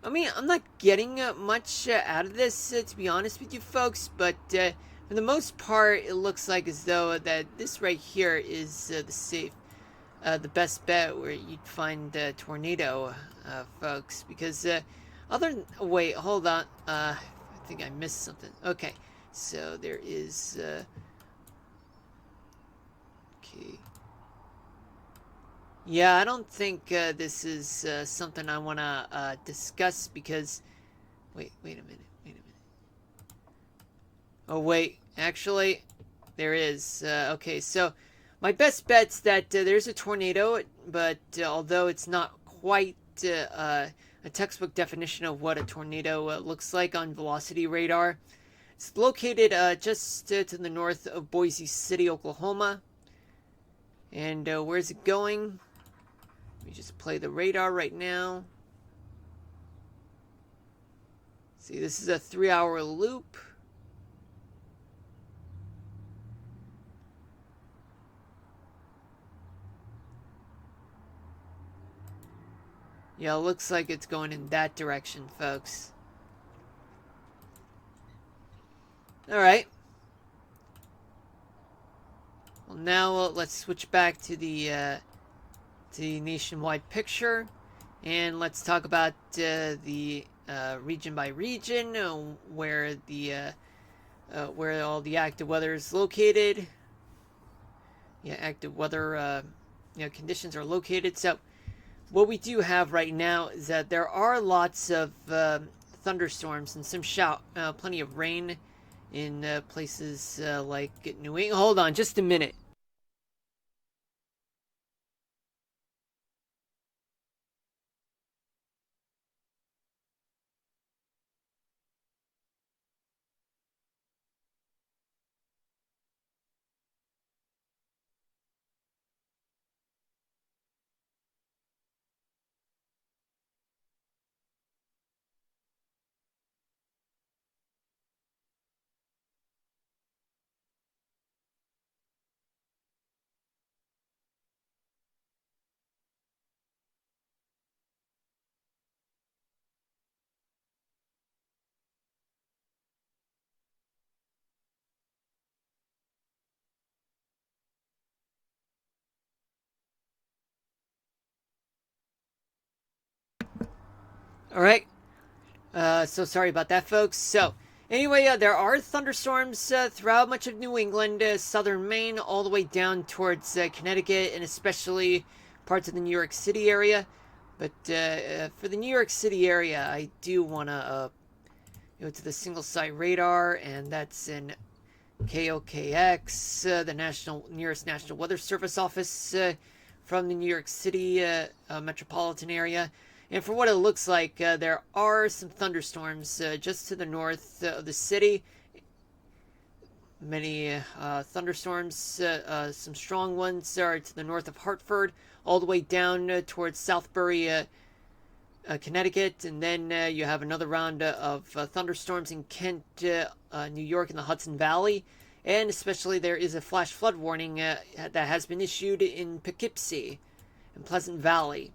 I mean, I'm not getting much out of this, to be honest with you folks, but for the most part, it looks like as though that this right here is the best bet where you'd find a tornado, folks, because wait, hold on, I think I missed something. Okay, so there is, okay. Yeah, I don't think this is something I want to discuss because... Wait a minute. Oh, wait. Actually, there is. Okay, so my best bet's that there's a tornado, but although it's not quite a textbook definition of what a tornado looks like on velocity radar, it's located just to the north of Boise City, Oklahoma. And where's it going? Let me just play the radar right now. See, this is a 3-hour loop. Yeah, it looks like it's going in that direction, folks. Alright. Well, now let's switch back to the nationwide picture, and let's talk about the region by region, where all the active weather is located. Yeah, active weather conditions are located. So what we do have right now is that there are lots of thunderstorms and some plenty of rain in places like New England. Hold on just a minute. All right. So sorry about that, folks. So anyway, there are thunderstorms throughout much of New England, southern Maine, all the way down towards Connecticut, and especially parts of the New York City area. But for the New York City area, I do want to go to the single site radar, and that's in KOKX, the nearest National Weather Service office from the New York City metropolitan area. And for what it looks like, there are some thunderstorms just to the north of the city. Many thunderstorms, some strong ones are to the north of Hartford, all the way down towards Southbury, Connecticut, and then you have another round of thunderstorms in Kent, New York, and the Hudson Valley. And especially there is a flash flood warning that has been issued in Poughkeepsie and Pleasant Valley.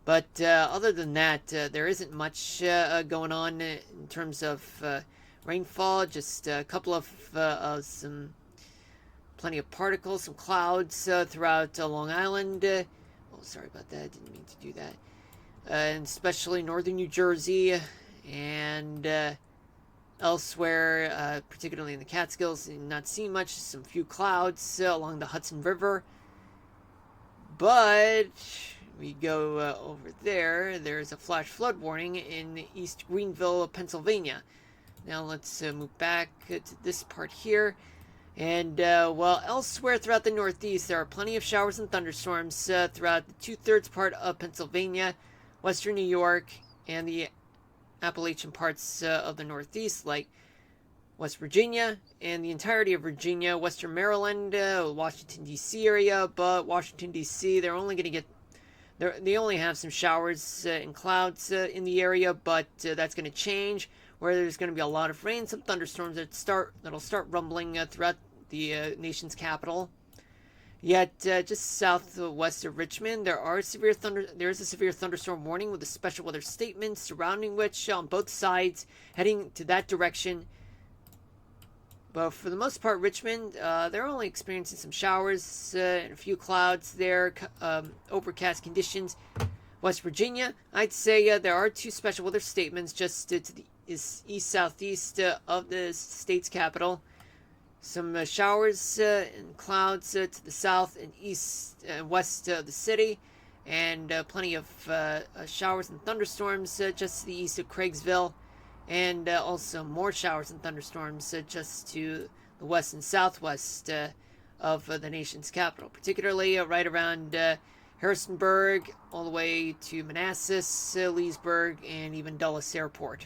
But other than that, there isn't much going on in terms of rainfall. Just a couple of plenty of particles, some clouds throughout Long Island. Oh, sorry about that. Didn't mean to do that. And especially northern New Jersey and elsewhere, particularly in the Catskills, not seeing much. Some few clouds along the Hudson River. But we go over there. There's a flash flood warning in East Greenville, Pennsylvania. Now let's move back to this part here. And, elsewhere throughout the Northeast, there are plenty of showers and thunderstorms throughout the two-thirds part of Pennsylvania, western New York, and the Appalachian parts of the Northeast, like West Virginia, and the entirety of Virginia, western Maryland, Washington, D.C. area. But Washington, D.C., they're only going to get... They only have some showers and clouds in the area, but that's going to change, where there's going to be a lot of rain, some thunderstorms that'll start rumbling throughout the nation's capital. Yet, just southwest of Richmond, there is a severe thunderstorm warning with a special weather statement surrounding which on both sides heading to that direction. But for the most part, Richmond, they're only experiencing some showers and a few clouds there, overcast conditions. West Virginia, I'd say there are two special weather statements just to the east-southeast of the state's capital. Some showers and clouds to the south and east and west of the city, and plenty of showers and thunderstorms just to the east of Craigsville. And also more showers and thunderstorms just to the west and southwest of the nation's capital, particularly right around Harrisonburg, all the way to Manassas, Leesburg, and even Dulles Airport.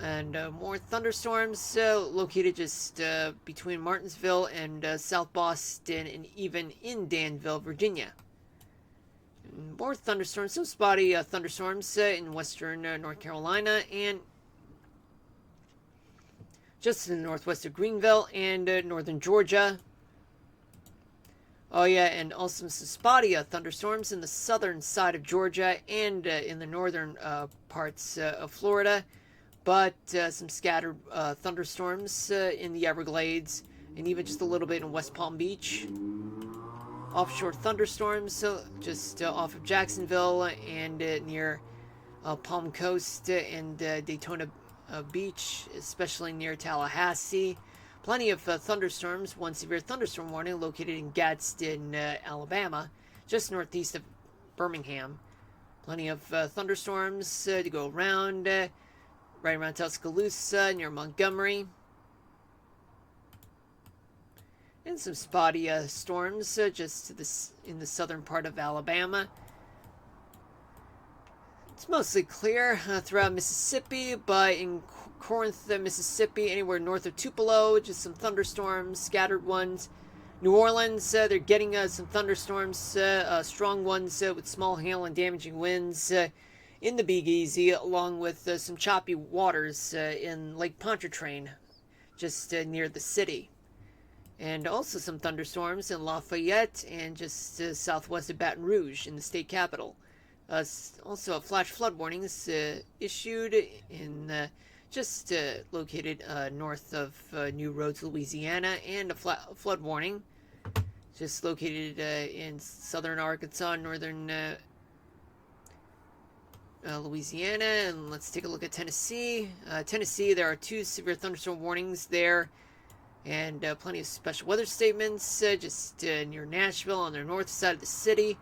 And more thunderstorms located just between Martinsville and South Boston, and even in Danville, Virginia. More thunderstorms, some spotty thunderstorms in western North Carolina, and just in the northwest of Greenville and northern Georgia. Oh yeah, and also some spotty thunderstorms in the southern side of Georgia and in the northern parts of Florida. But some scattered thunderstorms in the Everglades, and even just a little bit in West Palm Beach. Offshore thunderstorms just off of Jacksonville and near Palm Coast and Daytona Beach, especially near Tallahassee. Plenty of thunderstorms. One severe thunderstorm warning located in Gadsden, Alabama, just northeast of Birmingham. Plenty of thunderstorms to go around, right around Tuscaloosa, near Montgomery. And some spotty storms just in the southern part of Alabama. It's mostly clear throughout Mississippi, but in Corinth, Mississippi, anywhere north of Tupelo, just some thunderstorms, scattered ones. New Orleans, they're getting some thunderstorms, strong ones with small hail and damaging winds in the Big Easy, along with some choppy waters in Lake Pontchartrain, just near the city. And also some thunderstorms in Lafayette and just southwest of Baton Rouge in the state capital. Also, a flash flood warning is issued in just located north of New Roads, Louisiana, and a flood warning just located in southern Arkansas, northern Louisiana. And let's take a look at Tennessee. Tennessee, there are two severe thunderstorm warnings there. And plenty of special weather statements just near Nashville on the north side of the city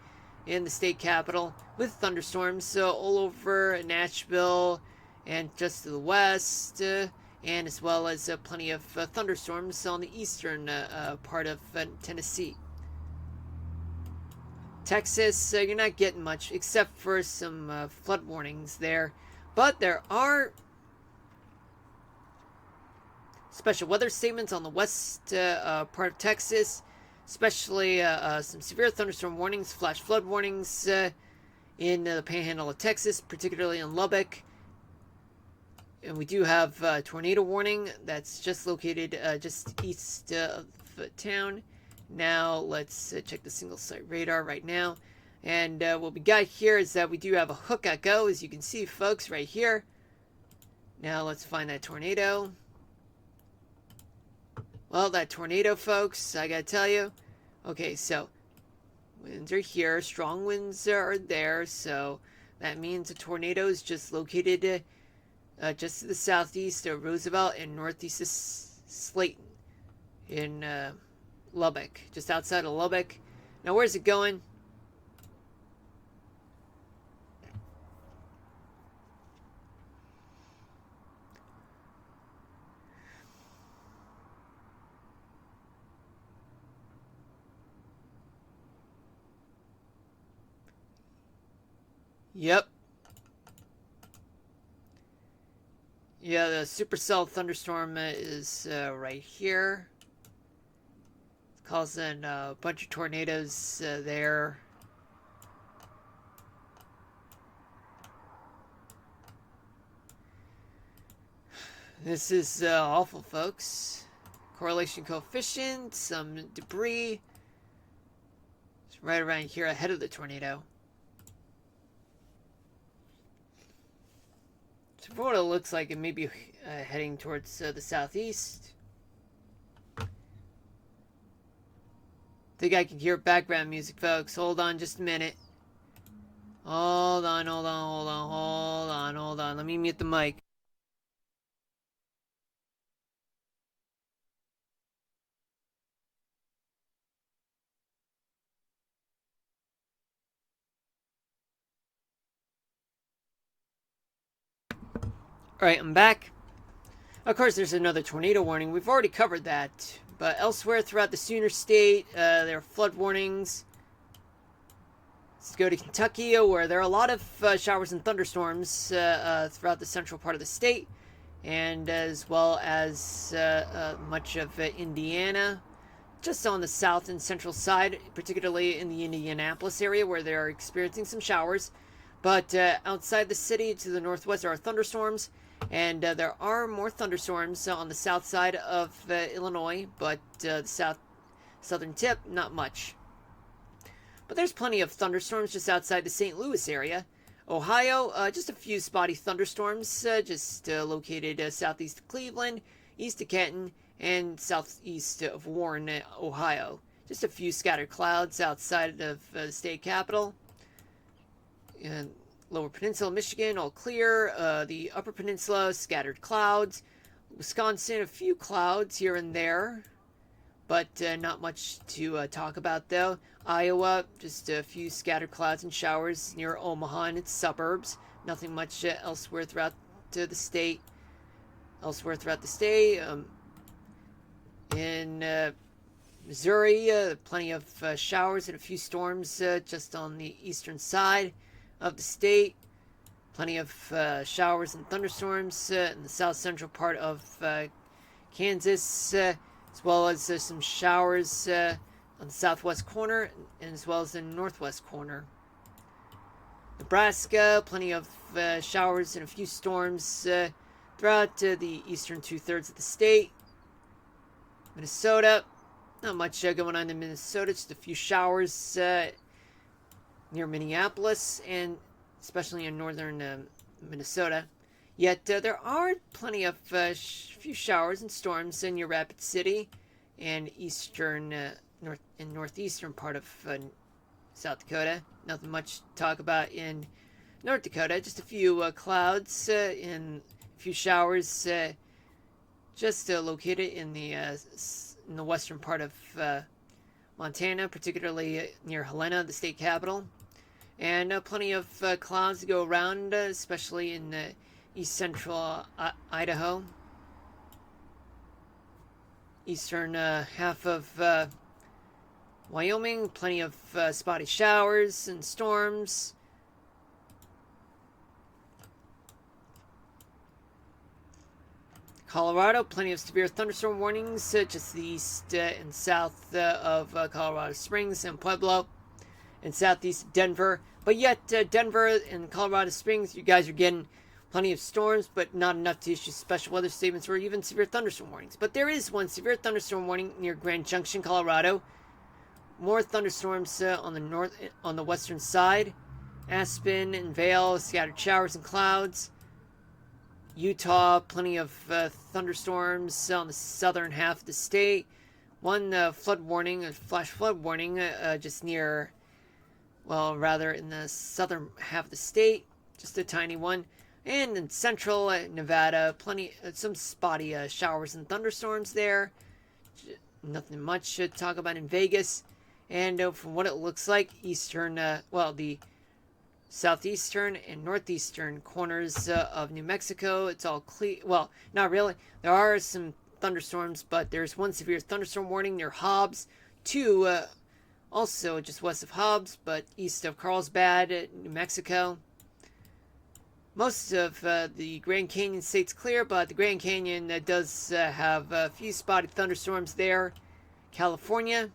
in the state capital, with thunderstorms all over Nashville and just to the west, and as well as plenty of thunderstorms on the eastern part of Tennessee. Texas, you're not getting much except for some flood warnings there, but there are special weather statements on the west part of Texas, especially some severe thunderstorm warnings, flash flood warnings in the panhandle of Texas, particularly in Lubbock. And we do have a tornado warning that's just located just east of town. Now let's check the single site radar right now. And what we got here is that we do have a hook echo, as you can see, folks, right here. Now let's find that tornado. Well, that tornado, folks, I gotta tell you. Okay, so winds are here. Strong winds are there. So that means a tornado is just located just to the southeast of Roosevelt and northeast of Slayton in Lubbock, just outside of Lubbock. Now, where's it going? Yep. Yeah, the supercell thunderstorm is right here. It's causing a bunch of tornadoes there. This is awful, folks. Correlation coefficient, some debris. It's right around here ahead of the tornado. So for what it looks like, it may be heading towards the southeast. Think I can hear background music, folks. Hold on just a minute. Hold on. Let me mute the mic. Alright, I'm back. Of course, there's another tornado warning. We've already covered that. But elsewhere throughout the Sooner State, there are flood warnings. Let's go to Kentucky, where there are a lot of showers and thunderstorms throughout the central part of the state, and as well as much of Indiana, just on the south and central side, particularly in the Indianapolis area, where they're experiencing some showers. But outside the city to the northwest, there are thunderstorms, and there are more thunderstorms on the south side of Illinois, but the southern tip, not much. But there's plenty of thunderstorms just outside the St. Louis area. Ohio, just a few spotty thunderstorms, just located southeast of Cleveland, east of Canton, and southeast of Warren, Ohio. Just a few scattered clouds outside of the state capital. And Lower Peninsula, Michigan, all clear. The Upper Peninsula, scattered clouds. Wisconsin, a few clouds here and there, but not much to talk about, though. Iowa, just a few scattered clouds and showers near Omaha and its suburbs. Nothing much elsewhere throughout the state. In Missouri, plenty of showers and a few storms just on the eastern side of the state. Plenty of showers and thunderstorms in the south central part of Kansas, as well as some showers on the southwest corner, and as well as the northwest corner. Nebraska, plenty of showers and a few storms throughout the eastern two-thirds of the state. Minnesota, not much going on in Minnesota, just a few showers near Minneapolis, and especially in northern Minnesota. Yet there are plenty of few showers and storms in your Rapid City and eastern northeastern part of South Dakota. Nothing much to talk about in North Dakota. Just a few clouds and a few showers just located in the western part of Montana, particularly near Helena, the state capital. And plenty of clouds to go around, especially in east central Idaho. Eastern half of Wyoming, plenty of spotty showers and storms. Colorado, plenty of severe thunderstorm warnings just the east and south of Colorado Springs and Pueblo. and southeast Denver. But yet, Denver and Colorado Springs, you guys are getting plenty of storms, but not enough to issue special weather statements or even severe thunderstorm warnings. But there is one severe thunderstorm warning near Grand Junction, Colorado. More thunderstorms on the western side. Aspen and Vail, scattered showers and clouds. Utah, plenty of thunderstorms on the southern half of the state. One flood warning, a flash flood warning, just near, well, rather in the southern half of the state, just a tiny one. And in central Nevada, some spotty showers and thunderstorms there. Nothing much to talk about in Vegas. And from what it looks like, the southeastern and northeastern corners of New Mexico, it's all clear. Well, not really. There are some thunderstorms, but there's one severe thunderstorm warning near Hobbs. Two, also just west of Hobbs, but east of Carlsbad, New Mexico. Most of the Grand Canyon state's clear, but the Grand Canyon does have a few spotty thunderstorms there. California.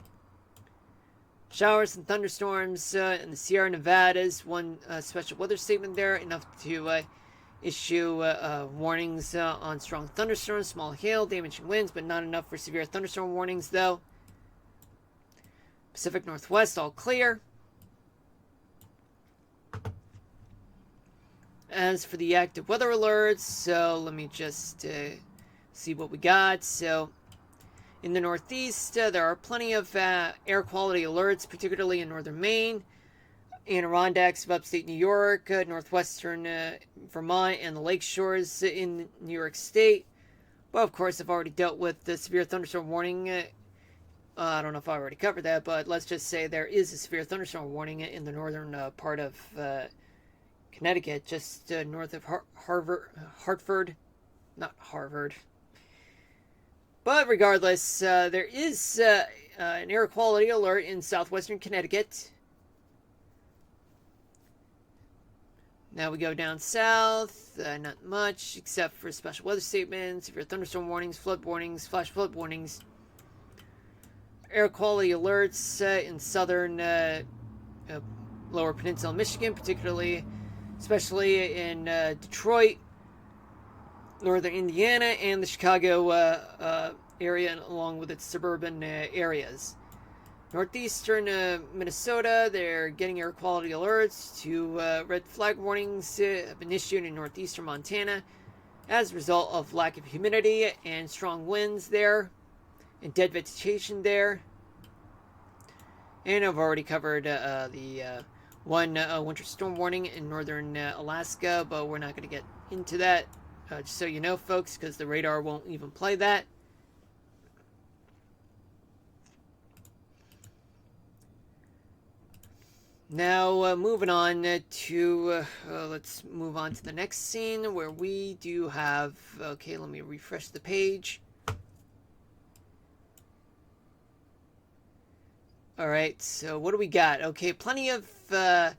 Showers and thunderstorms in the Sierra Nevadas. One special weather statement there, enough to issue warnings on strong thunderstorms, small hail, damaging winds, but not enough for severe thunderstorm warnings, though. Pacific Northwest, all clear. As for the active weather alerts, so let me just see what we got. So, in the Northeast, there are plenty of air quality alerts, particularly in northern Maine, Adirondacks of upstate New York, northwestern Vermont, and the lake shores in New York State. Well, of course, I've already dealt with the severe thunderstorm warning. I don't know if I already covered that, but let's just say there is a severe thunderstorm warning in the northern part of Connecticut, just north of Hartford, not Harvard. But regardless, there is an air quality alert in southwestern Connecticut. Now we go down south, not much except for special weather statements, severe thunderstorm warnings, flood warnings, flash flood warnings. Air quality alerts in southern lower peninsula Michigan, especially in Detroit, northern Indiana, and the Chicago area, along with its suburban areas. Northeastern Minnesota, they're getting air quality alerts. Two red flag warnings have been issued in northeastern Montana as a result of lack of humidity and strong winds there, and dead vegetation there. And I've already covered the one winter storm warning in northern Alaska, but we're not going to get into that, just so you know, folks, because the radar won't even play that. Now, moving on to, let's move on to the next scene where we do have, okay, let me refresh the page. Alright, so what do we got? Okay, plenty of light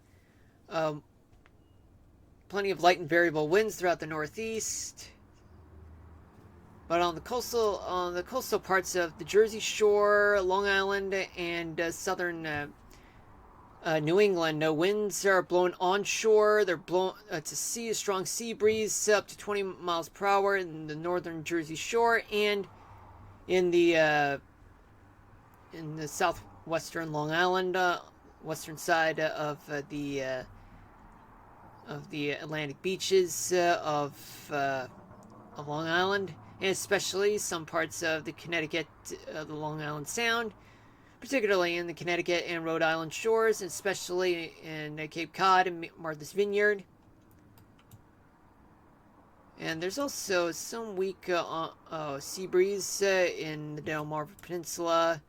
and variable winds throughout the Northeast. But on the coastal parts of the Jersey Shore, Long Island, and southern New England, no winds are blowing onshore. They're blown to a strong sea breeze up to 20 miles per hour in the northern Jersey Shore and in the southwestern Long Island, western side of the Atlantic beaches of Long Island, and especially some parts of the Connecticut, the Long Island Sound, particularly in the Connecticut and Rhode Island shores, especially in Cape Cod and Martha's Vineyard. And there's also some weak sea breeze in the Delmarva Peninsula.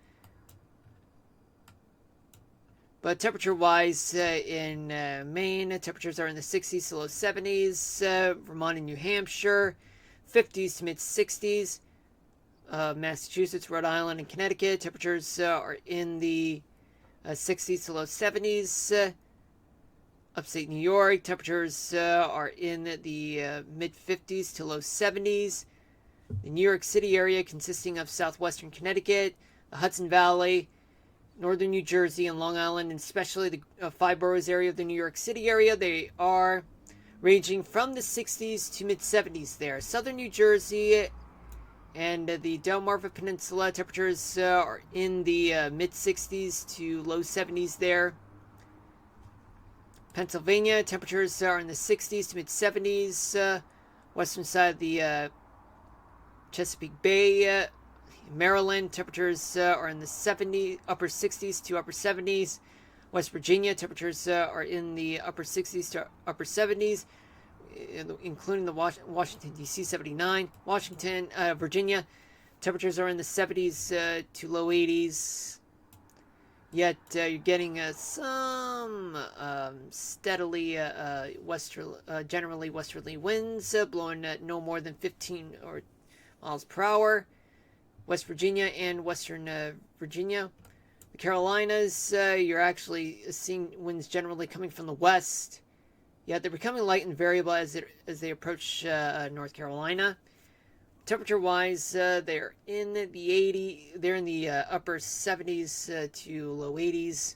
But temperature-wise, in Maine, temperatures are in the 60s to low 70s. Vermont and New Hampshire, 50s to mid-60s. Massachusetts, Rhode Island, and Connecticut, temperatures are in the 60s to low 70s. Upstate New York, temperatures are in the mid-50s to low 70s. The New York City area, consisting of southwestern Connecticut, the Hudson Valley, northern New Jersey and Long Island, and especially the five boroughs area of the New York City area, they are ranging from the 60s to mid-70s there. Southern New Jersey and the Delmarva Peninsula, temperatures are in the mid-60s to low 70s there. Pennsylvania, temperatures are in the 60s to mid-70s. Western side of the Chesapeake Bay, Maryland, temperatures are in the upper 60s to upper 70s. West Virginia, temperatures are in the upper 60s to upper 70s, including the Washington, D.C. 79. Washington, Virginia, temperatures are in the 70s to low 80s. Yet you're getting some steadily generally westerly winds blowing at no more than 15 miles per hour. West Virginia and Western Virginia. The Carolinas, you're actually seeing winds generally coming from the west. Yet they're becoming light and variable as they approach North Carolina. Temperature-wise, they're in the upper 70s to low 80s.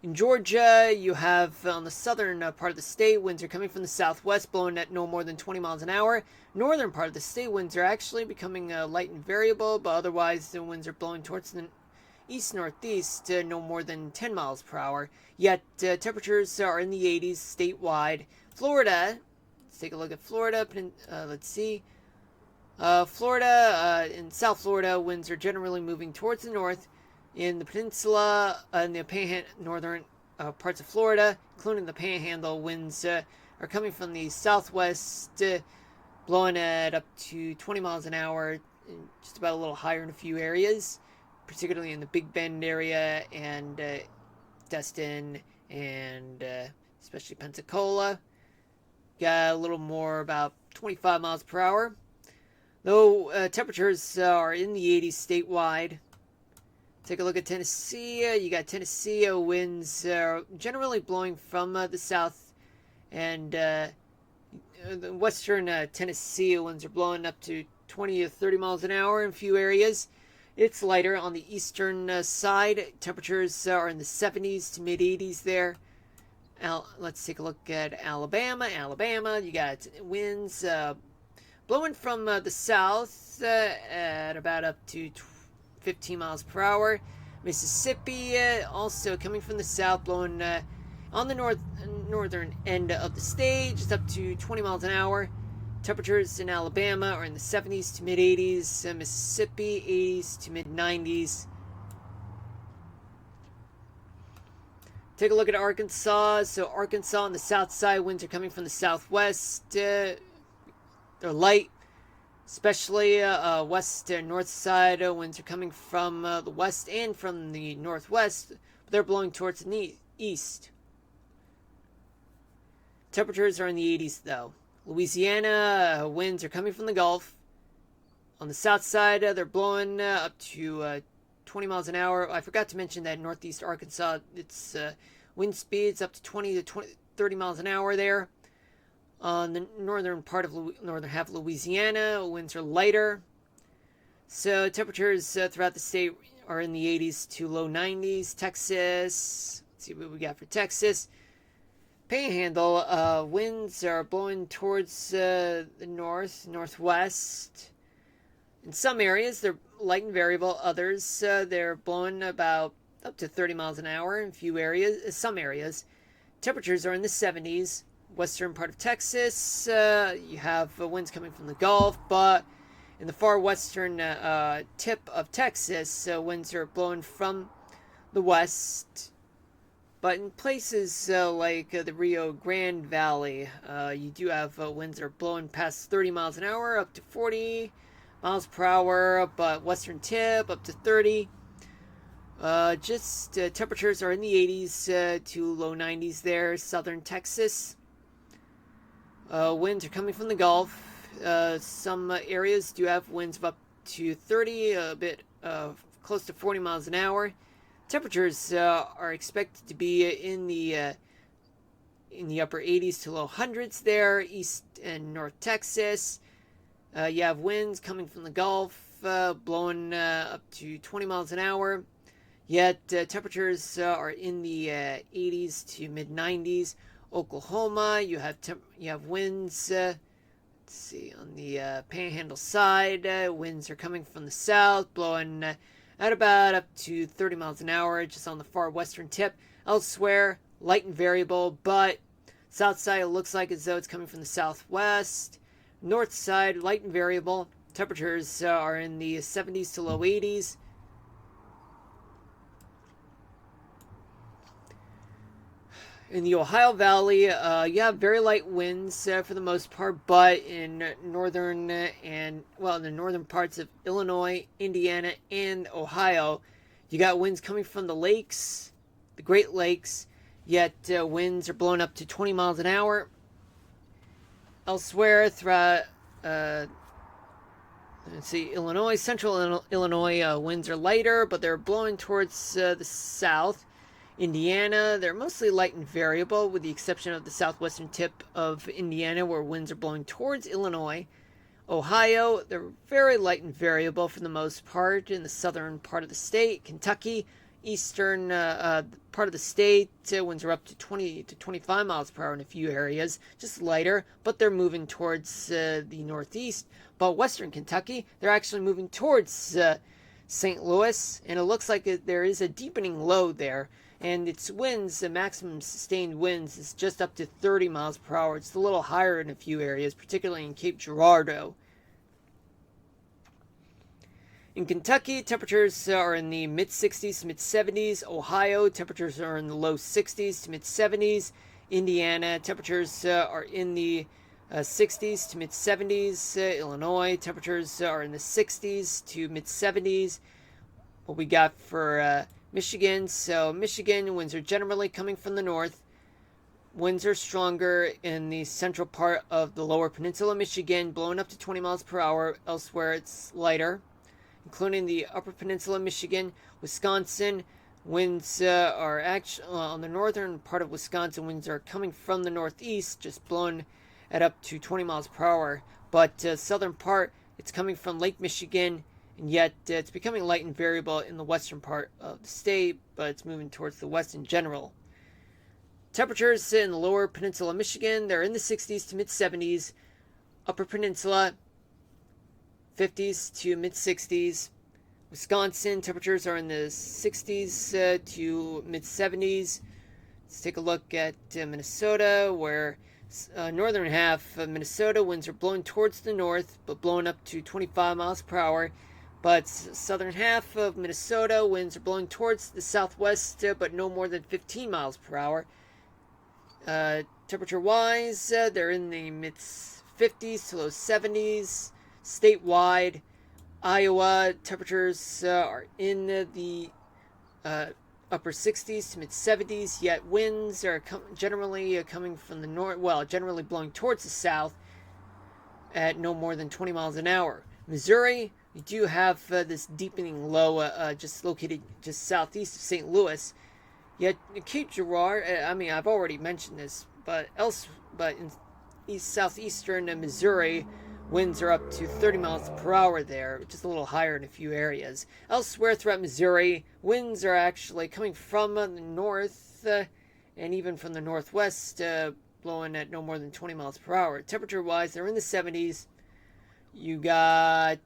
In Georgia, you have on the southern part of the state, winds are coming from the southwest, blowing at no more than 20 miles an hour. Northern part of the state, winds are actually becoming light and variable, but otherwise the winds are blowing towards the east-northeast, no more than 10 miles per hour. Yet temperatures are in the 80s statewide. Florida, let's take a look at Florida. Let's see. Florida, in South Florida, winds are generally moving towards the north. In the peninsula, in the northern parts of Florida, including the Panhandle, winds are coming from the southwest, blowing at up to 20 miles an hour, just about a little higher in a few areas, particularly in the Big Bend area and Destin and especially Pensacola. Got a little more, about 25 miles per hour. Though temperatures are in the 80s statewide. Take a look at Tennessee. You got Tennessee winds generally blowing from the south, and the western Tennessee winds are blowing up to 20 to 30 miles an hour in a few areas. It's lighter on the eastern side. Temperatures are in the 70s to mid 80s there. Let's take a look at Alabama. Alabama, you got winds blowing from the south at about up to 15 miles per hour. Mississippi, also coming from the south, blowing on the northern end of the stage. It's up to 20 miles an hour. Temperatures in Alabama are in the 70s to mid 80s. Mississippi, 80s to mid 90s. Take a look at Arkansas. So Arkansas on the south side, winds are coming from the southwest. They're light. Especially west and north side, winds are coming from the west and from the northwest, but they're blowing towards the east. Temperatures are in the 80s though. Louisiana, winds are coming from the Gulf. On the south side, they're blowing up to 20 miles an hour. I forgot to mention that in northeast Arkansas, it's wind speeds up to 20 to 30 miles an hour there. On the northern half of Louisiana, winds are lighter. So temperatures throughout the state are in the 80s to low 90s. Texas, let's see what we got for Texas. Panhandle, winds are blowing towards the northwest. In some areas, they're light and variable. Others, they're blowing about up to 30 miles an hour in some areas. Temperatures are in the 70s. Western part of Texas, you have winds coming from the Gulf, but in the far western tip of Texas, winds are blowing from the west. But in places like the Rio Grande Valley, you do have winds that are blowing past 30 miles an hour, up to 40 miles per hour, but western tip up to 30. Temperatures are in the 80s to low 90s there. Southern Texas. Winds are coming from the Gulf. Some areas do have winds of up to 30, a bit close to 40 miles an hour. Temperatures are expected to be in the upper 80s to low hundreds there. East and North Texas. You have winds coming from the Gulf. blowing up to 20 miles an hour. Yet temperatures are in the 80s to mid 90s. Oklahoma, you have winds. Let's see, on the Panhandle side, winds are coming from the south, blowing at about up to 30 miles an hour, just on the far western tip. Elsewhere, light and variable, but south side it looks like as though it's coming from the southwest. North side, light and variable. Temperatures are in the 70s to low 80s. In the Ohio Valley, you have very light winds for the most part, but in the northern parts of Illinois, Indiana, and Ohio, you got winds coming from the lakes, the Great Lakes, yet winds are blowing up to 20 miles an hour. Elsewhere throughout, Illinois, central Illinois, winds are lighter, but they're blowing towards the south. Indiana, they're mostly light and variable, with the exception of the southwestern tip of Indiana, where winds are blowing towards Illinois. Ohio, they're very light and variable for the most part in the southern part of the state. Kentucky, eastern part of the state, winds are up to 20 to 25 miles per hour in a few areas, just lighter, but they're moving towards the northeast. But western Kentucky, they're actually moving towards St. Louis, and it looks like there is a deepening low there. And its winds, the maximum sustained winds, is just up to 30 miles per hour. It's a little higher in a few areas, particularly in Cape Girardeau. In Kentucky, temperatures are in the mid-60s to mid-70s. Ohio, temperatures are in the low 60s to mid-70s. Indiana, temperatures are in the 60s to mid-70s. Illinois, temperatures are in the 60s to mid-70s. What we got for Michigan, so Michigan, winds are generally coming from the north. Winds are stronger in the central part of the lower peninsula, Michigan, blowing up to 20 miles per hour. Elsewhere, it's lighter, including the upper peninsula, Michigan. Wisconsin, winds are actually on the northern part of Wisconsin. Winds are coming from the northeast, just blowing at up to 20 miles per hour. But southern part, it's coming from Lake Michigan. And yet it's becoming light and variable in the western part of the state, but it's moving towards the west in general. Temperatures in the lower peninsula Michigan, they're in the 60s to mid-70s. Upper peninsula, 50s to mid-60s. Wisconsin, temperatures are in the 60s to mid-70s. Let's take a look at Minnesota, where northern half of Minnesota, winds are blowing towards the north, but blowing up to 25 miles per hour. But southern half of Minnesota, winds are blowing towards the southwest, but no more than 15 miles per hour. Temperature-wise, they're in the mid-50s to low 70s. Statewide, Iowa, temperatures are in the upper 60s to mid-70s, yet winds are generally coming from the north, generally blowing towards the south at no more than 20 miles an hour. Missouri, you do have this deepening low just located just southeast of St. Louis. Yet Cape Girardeau, I've already mentioned this, but in southeastern Missouri, winds are up to 30 miles per hour there, just a little higher in a few areas. Elsewhere throughout Missouri, winds are actually coming from the north and even from the northwest, blowing at no more than 20 miles per hour. Temperature-wise, they're in the 70s. You got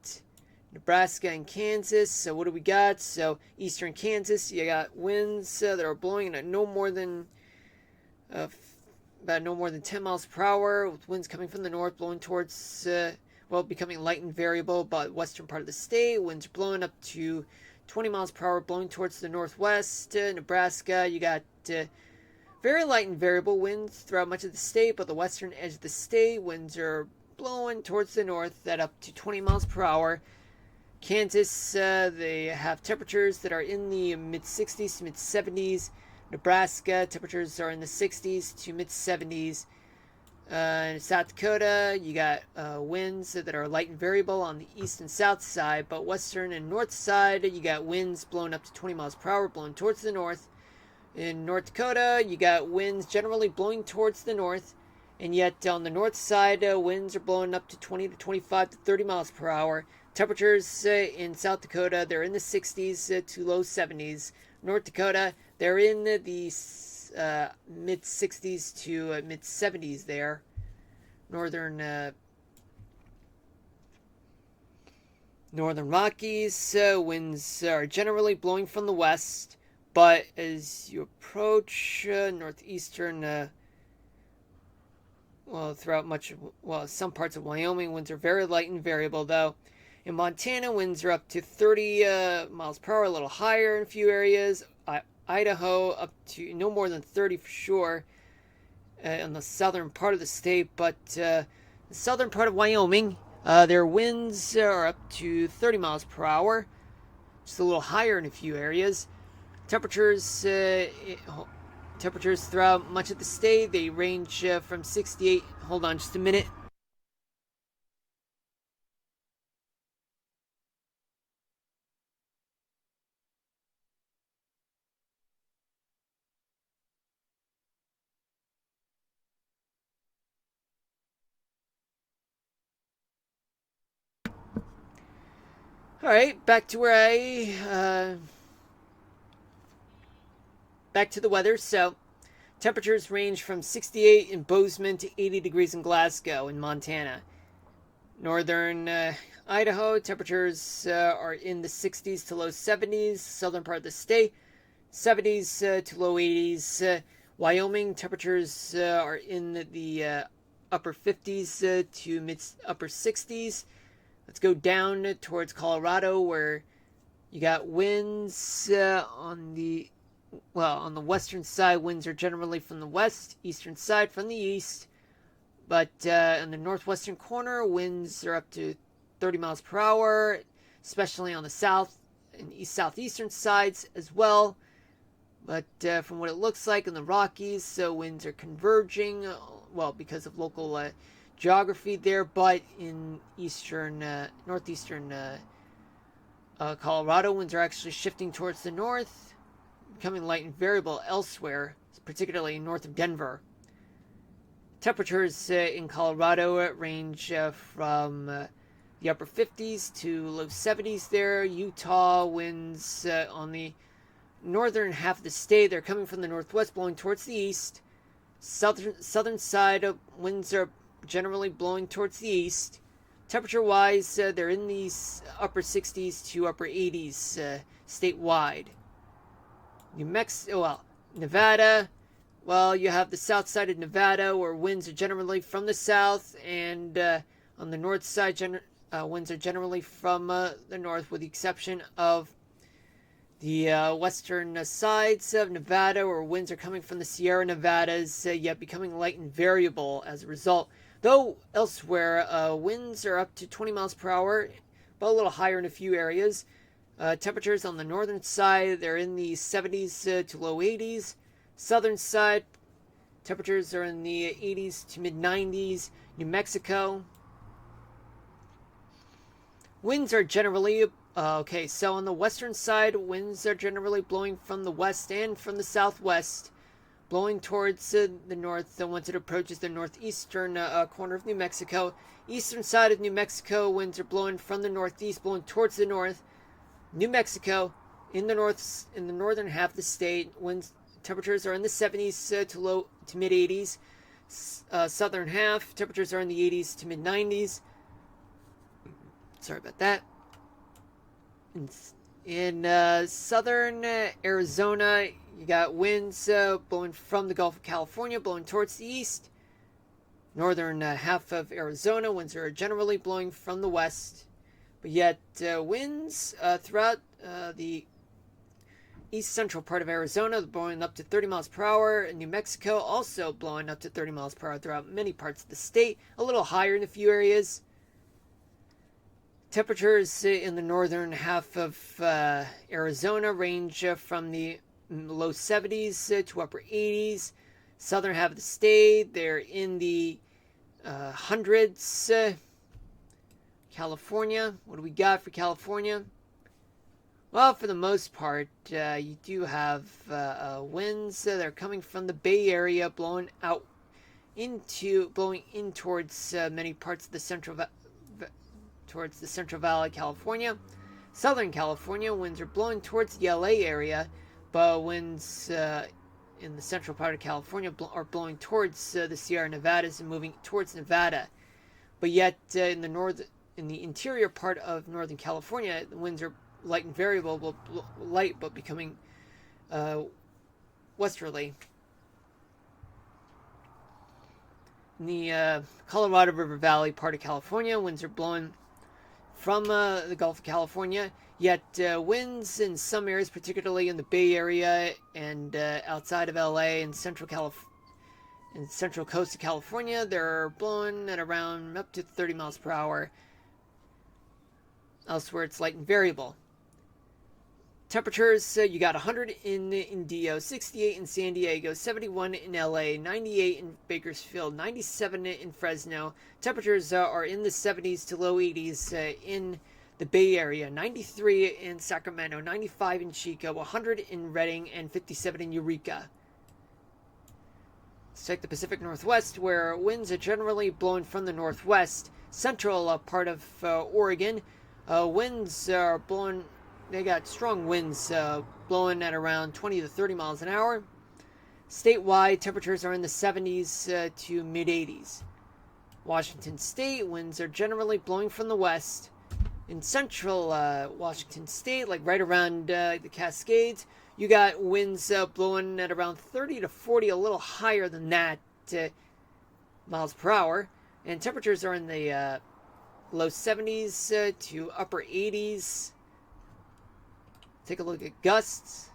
Nebraska and Kansas. So what do we got? So eastern Kansas, you got winds that are blowing at no more than 10 miles per hour, with winds coming from the north, blowing towards becoming light and variable. But western part of the state, winds are blowing up to 20 miles per hour, blowing towards the northwest. Nebraska, you got very light and variable winds throughout much of the state, but the western edge of the state, winds are blowing towards the north at up to 20 miles per hour. Kansas, they have temperatures that are in the mid-60s to mid-70s. Nebraska, temperatures are in the 60s to mid-70s. In South Dakota, you got winds that are light and variable on the east and south side, but western and north side, you got winds blowing up to 20 miles per hour, blowing towards the north. In North Dakota, you got winds generally blowing towards the north, and yet on the north side, winds are blowing up to 20 to 25 to 30 miles per hour. Temperatures in South Dakota, they're in the 60s to low 70s. North Dakota, they're in the mid 60s to mid 70s there. Northern Rockies, winds are generally blowing from the west, but as you approach northeastern, some parts of Wyoming, winds are very light and variable, though. In Montana, winds are up to 30 miles per hour, a little higher in a few areas. Idaho, up to no more than 30 for sure in the southern part of the state, but the southern part of Wyoming, their winds are up to 30 miles per hour, just a little higher in a few areas. Temperatures throughout much of the state, they range from 68. Hold on just a minute. All right, back to the weather. So, temperatures range from 68 in Bozeman to 80 degrees in Glasgow in Montana. Northern Idaho, temperatures are in the 60s to low 70s. Southern part of the state, 70s to low 80s. Wyoming, temperatures are in the upper 50s to mid upper 60s. Let's go down towards Colorado, where you got winds on the western side. Winds are generally from the west, eastern side from the east. But in the northwestern corner, winds are up to 30 miles per hour, especially on the south and southeastern sides as well. But from what it looks like in the Rockies, so winds are converging, because of local geography there, but in northeastern Colorado, winds are actually shifting towards the north, becoming light and variable elsewhere, particularly north of Denver. Temperatures in Colorado range from the upper 50s to low 70s there. Utah, winds on the northern half of the state, they're coming from the northwest, blowing towards the east. Southern side, winds are generally blowing towards the east. Temperature wise, they're in the upper 60s to upper 80s statewide. Nevada, you have the south side of Nevada, where winds are generally from the south, and on the north side, winds are generally from the north, with the exception of the western sides of Nevada, where winds are coming from the Sierra Nevadas, yet becoming light and variable as a result. Though elsewhere, winds are up to 20 miles per hour, but a little higher in a few areas. Temperatures on the northern side, they're in the 70s to low 80s. Southern side, temperatures are in the 80s to mid 90s. New Mexico, winds are generally so on the western side, winds are generally blowing from the west and from the southwest, blowing towards the north once it approaches the northeastern corner of New Mexico. Eastern side of New Mexico, winds are blowing from the northeast, blowing towards the north. New Mexico, in the northern half of the state, winds temperatures are in the 70s to mid 80s. Southern half, temperatures are in the 80s to mid 90s. Sorry about that. In southern Arizona, you got winds blowing from the Gulf of California, blowing towards the east. Northern half of Arizona, winds are generally blowing from the west, but yet winds throughout the east central part of Arizona blowing up to 30 miles per hour. In New Mexico, also blowing up to 30 miles per hour throughout many parts of the state, a little higher in a few areas. Temperatures in the northern half of Arizona range from the low 70s to upper 80s. Southern half of the state, they're in the hundreds. California, what do we got for California? Well, for the most part, you do have winds that are coming from the Bay Area, blowing in towards many parts of the towards the Central Valley, California. Southern California, winds are blowing towards the LA area, but winds in the central part of California are blowing towards the Sierra Nevadas and moving towards Nevada. But yet, in the interior part of Northern California, the winds are light and variable, light but becoming westerly. In the Colorado River Valley part of California, winds are blowing from the Gulf of California, yet winds in some areas, particularly in the Bay Area and outside of LA and central coast of California, they're blowing at around up to 30 miles per hour. Elsewhere, it's light and variable. Temperatures, you got 100 in Indio, 68 in San Diego, 71 in LA, 98 in Bakersfield, 97 in Fresno. Temperatures are in the 70s to low 80s in the Bay Area, 93 in Sacramento, 95 in Chico, 100 in Redding, and 57 in Eureka. Let's take the Pacific Northwest, where winds are generally blowing from the northwest. Central part of Oregon, winds are blowing. They got strong winds blowing at around 20 to 30 miles an hour. Statewide, temperatures are in the 70s to mid-80s. Washington State, winds are generally blowing from the west. In central Washington State, like right around the Cascades, you got winds blowing at around 30 to 40, a little higher than that, miles per hour. And temperatures are in the low 70s to upper 80s. Take a look at gusts.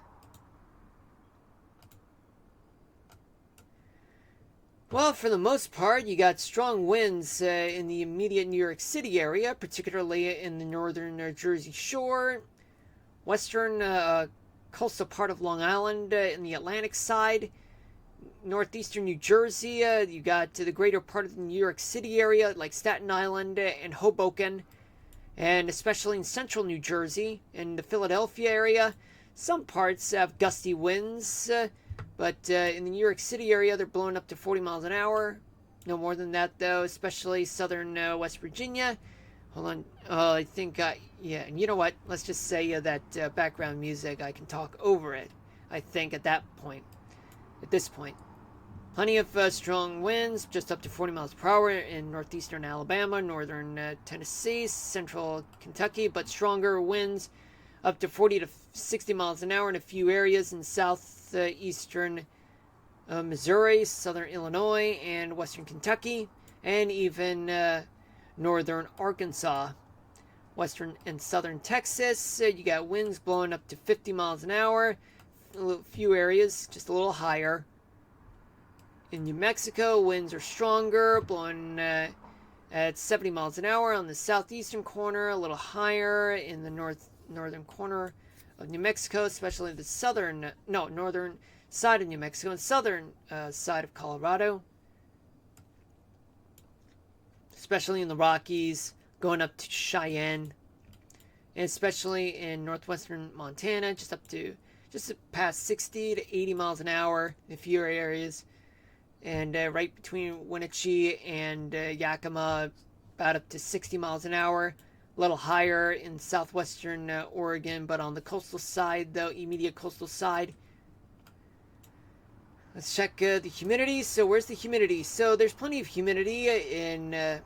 Well, for the most part, you got strong winds in the immediate New York City area, particularly in the northern Jersey Shore, western coastal part of Long Island in the Atlantic side, northeastern New Jersey. You got the greater part of the New York City area, like Staten Island and Hoboken. And especially in central New Jersey and the Philadelphia area, some parts have gusty winds, but in the New York City area, they're blowing up to 40 miles an hour. No more than that, though, especially southern West Virginia. Hold on. I think, yeah, and you know what? Let's just say that background music, I can talk over it, I think, at this point. Plenty of strong winds, just up to 40 miles per hour in northeastern Alabama, northern Tennessee, central Kentucky, but stronger winds up to 40 to 60 miles an hour in a few areas in southeastern Missouri, southern Illinois, and western Kentucky, and even northern Arkansas. Western and southern Texas, you got winds blowing up to 50 miles an hour, a few areas just a little higher. In New Mexico, winds are stronger, blowing at 70 miles an hour on the southeastern corner, a little higher in the northern corner of New Mexico, especially the northern side of New Mexico and southern side of Colorado, especially in the Rockies, going up to Cheyenne, and especially in northwestern Montana, just past 60 to 80 miles an hour in a few areas. And right between Wenatchee and Yakima, about up to 60 miles an hour. A little higher in southwestern Oregon, but on the coastal side, the immediate coastal side. Let's check the humidity. So where's the humidity? So there's plenty of humidity in the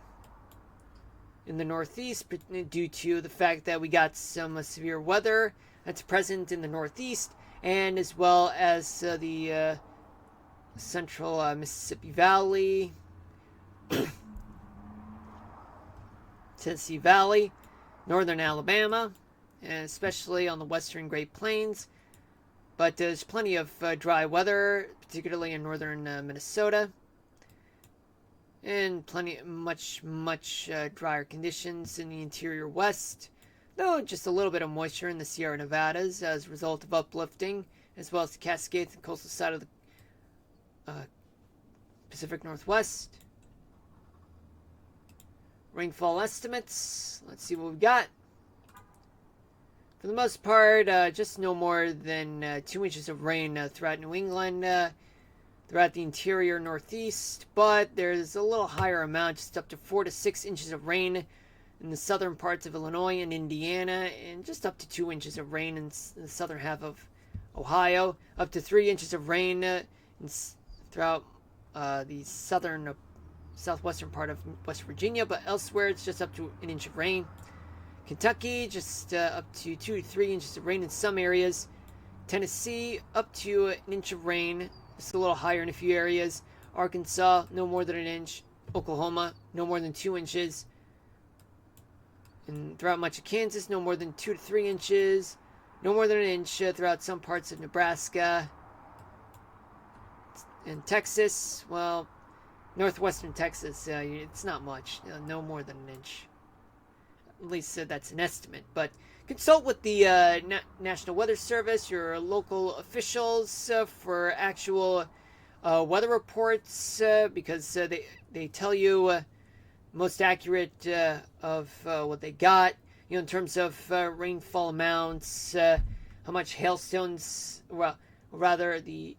Northeast due to the fact that we got some severe weather that's present in the Northeast, and as well as the central Mississippi Valley, Tennessee Valley, northern Alabama, and especially on the western Great Plains. But there's plenty of dry weather, particularly in northern Minnesota, and much drier conditions in the interior west, though just a little bit of moisture in the Sierra Nevadas as a result of uplifting, as well as the Cascades and coastal side of the Pacific Northwest. Rainfall estimates. Let's see what we got. For the most part, just no more than 2 inches of rain throughout New England, throughout the interior Northeast, but there's a little higher amount, just up to 4 to 6 inches of rain in the southern parts of Illinois and Indiana, and just up to 2 inches of rain in the southern half of Ohio, up to 3 inches of rain throughout the southwestern part of West Virginia, but elsewhere it's just up to an inch of rain. Kentucky, just up to 2 to 3 inches of rain in some areas. Tennessee, up to an inch of rain, just a little higher in a few areas. Arkansas, no more than an inch. Oklahoma, no more than 2 inches. And throughout much of Kansas, no more than 2 to 3 inches. No more than an inch throughout some parts of Nebraska. And Texas, well, northwestern Texas, it's not much. No more than an inch. At least that's an estimate. But consult with the National Weather Service, your local officials, for actual weather reports, because they tell you most accurate of what they got. In terms of rainfall amounts, how much hailstones, well, rather the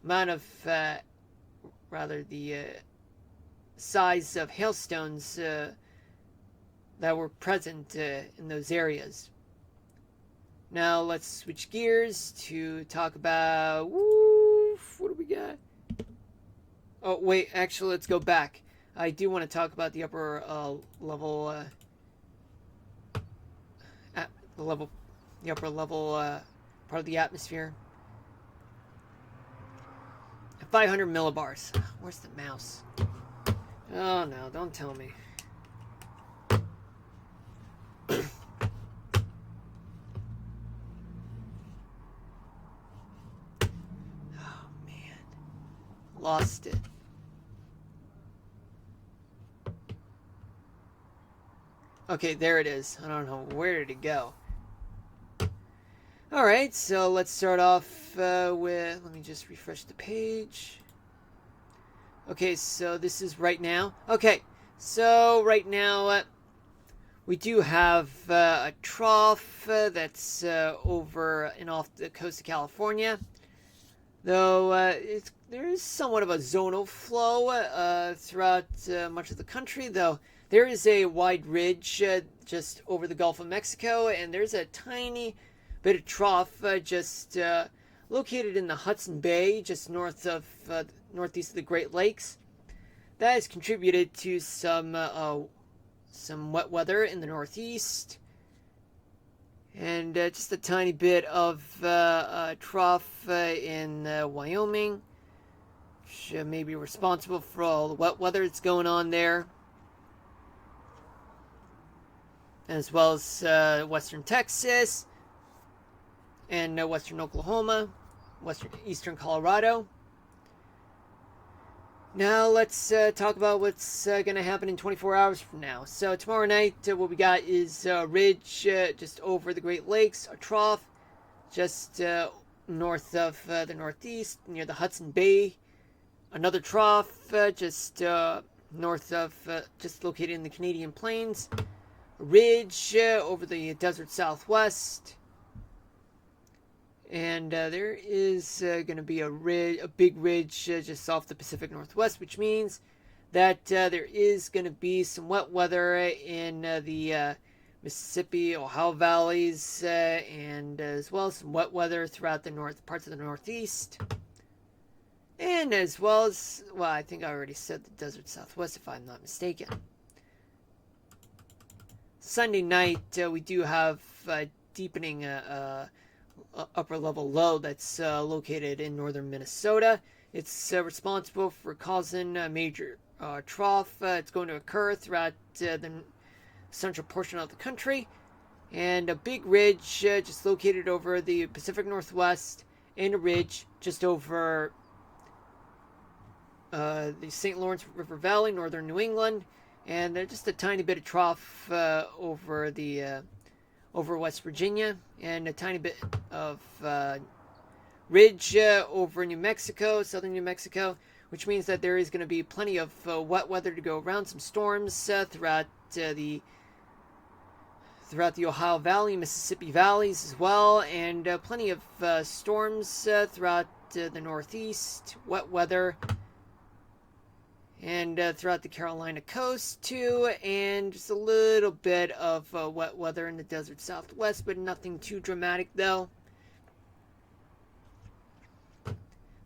amount of, the size of hailstones that were present in those areas. Now let's switch gears to talk about, what do we got? Oh, wait, actually, let's go back. I do want to talk about the upper level part of the atmosphere. 500 millibars. Where's the mouse? Oh no, don't tell me. Oh man. Lost it. Okay, there it is. I don't know, where did it go? Alright, so let's start off with, let me just refresh the page. Okay, so this is right now. Okay, so right now we do have a trough that's over and off the coast of California. Though there is somewhat of a zonal flow throughout much of the country, though there is a wide ridge just over the Gulf of Mexico, and there's a tiny bit of trough just located in the Hudson Bay, just northeast of the Great Lakes. That has contributed to some wet weather in the Northeast, and just a tiny bit of trough in Wyoming, which may be responsible for all the wet weather that's going on there, as well as western Texas and western Oklahoma, eastern Colorado. Now let's talk about what's going to happen in 24 hours from now. So tomorrow night, what we got is a ridge just over the Great Lakes, a trough just north of the Northeast, near the Hudson Bay. Another trough just north of, just located in the Canadian Plains. A ridge over the desert Southwest. And there is going to be a big ridge just off the Pacific Northwest, which means that there is going to be some wet weather in the Mississippi, Ohio valleys, and as well as some wet weather throughout the parts of the Northeast. And as well as, well, I think I already said the desert Southwest, if I'm not mistaken. Sunday night, we do have deepening upper level low that's located in northern Minnesota. It's responsible for causing a major trough. It's going to occur throughout the central portion of the country, and a big ridge just located over the Pacific Northwest, and a ridge just over the St. Lawrence River Valley, northern New England, and just a tiny bit of trough over the over West Virginia, and a tiny bit of ridge over New Mexico, southern New Mexico, which means that there is going to be plenty of wet weather to go around, some storms throughout the Ohio Valley, Mississippi valleys as well, and plenty of storms throughout the Northeast, wet weather. and throughout the Carolina coast too, and just a little bit of wet weather in the desert southwest, but nothing too dramatic though.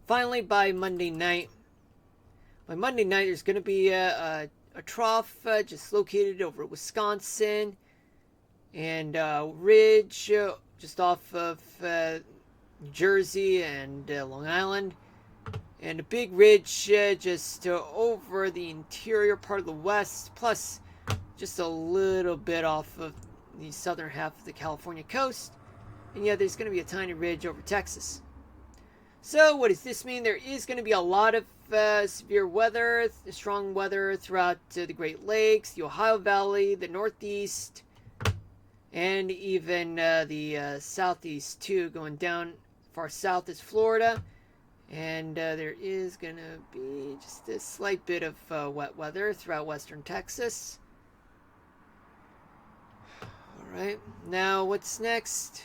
Finally, by Monday night, there's going to be a trough just located over Wisconsin, and ridge just off of New Jersey and Long Island, and a big ridge just over the interior part of the west, plus just a little bit off of the southern half of the California coast. And yeah, there's going to be a tiny ridge over Texas. So what does this mean? There is going to be a lot of severe weather, strong weather throughout the Great Lakes, the Ohio Valley, the Northeast, and even the Southeast too, going down far south is Florida. And there is going to be just a slight bit of wet weather throughout western Texas. Alright, now what's next?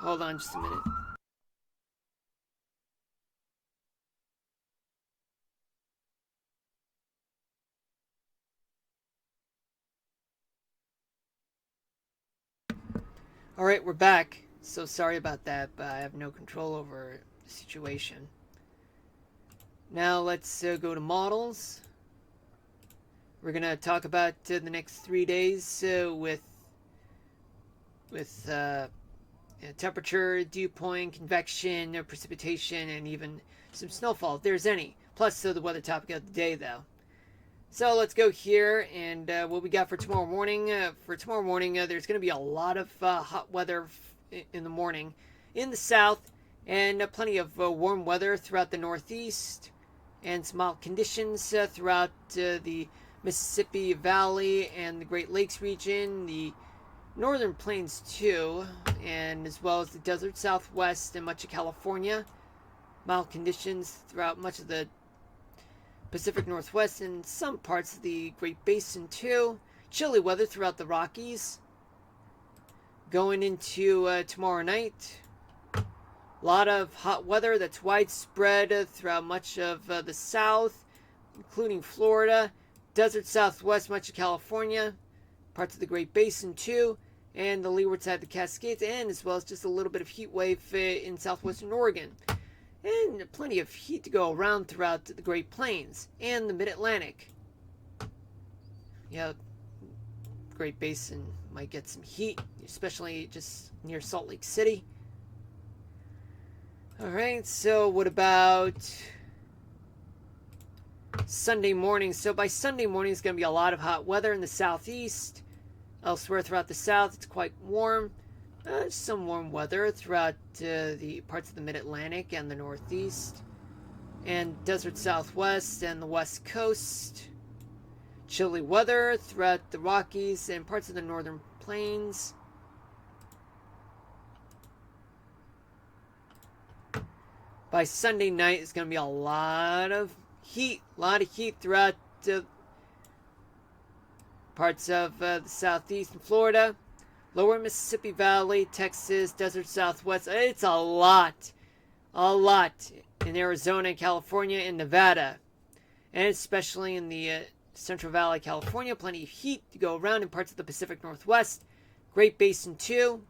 Hold on just a minute. Alright, we're back. So sorry about that, but I have no control over the situation. Now let's go to models. We're going to talk about the next 3 days with temperature, dew point, convection, precipitation, and even some snowfall, if there's any. Plus the weather topic of the day, though. So let's go here, and what we got for tomorrow morning. There's going to be a lot of hot weather in the morning in the south, and plenty of warm weather throughout the northeast, and some mild conditions throughout the Mississippi Valley and the Great Lakes region, the northern plains too, and as well as the desert southwest and much of California. Mild conditions throughout much of the Pacific Northwest and some parts of the Great Basin too. Chilly weather throughout the Rockies. Going into tomorrow night, a lot of hot weather that's widespread throughout much of the south, including Florida, desert southwest, much of California, parts of the Great Basin too, and the leeward side of the Cascades, and as well as just a little bit of heat wave in southwestern Oregon. And plenty of heat to go around throughout the Great Plains and the Mid-Atlantic. Yeah, Great Basin might get some heat, especially just near Salt Lake City. Alright, so what about Sunday morning? So by Sunday morning, it's going to be a lot of hot weather in the southeast. Elsewhere throughout the south, it's quite warm. Some warm weather throughout the parts of the Mid-Atlantic and the Northeast, and desert Southwest and the West Coast. Chilly weather throughout the Rockies and parts of the Northern Plains. By Sunday night, it's going to be a lot of heat throughout parts of the Southeast and Florida. Lower Mississippi Valley, Texas, desert Southwest. It's a lot in Arizona, California, and Nevada. And especially in the Central Valley, California. Plenty of heat to go around in parts of the Pacific Northwest. Great Basin too.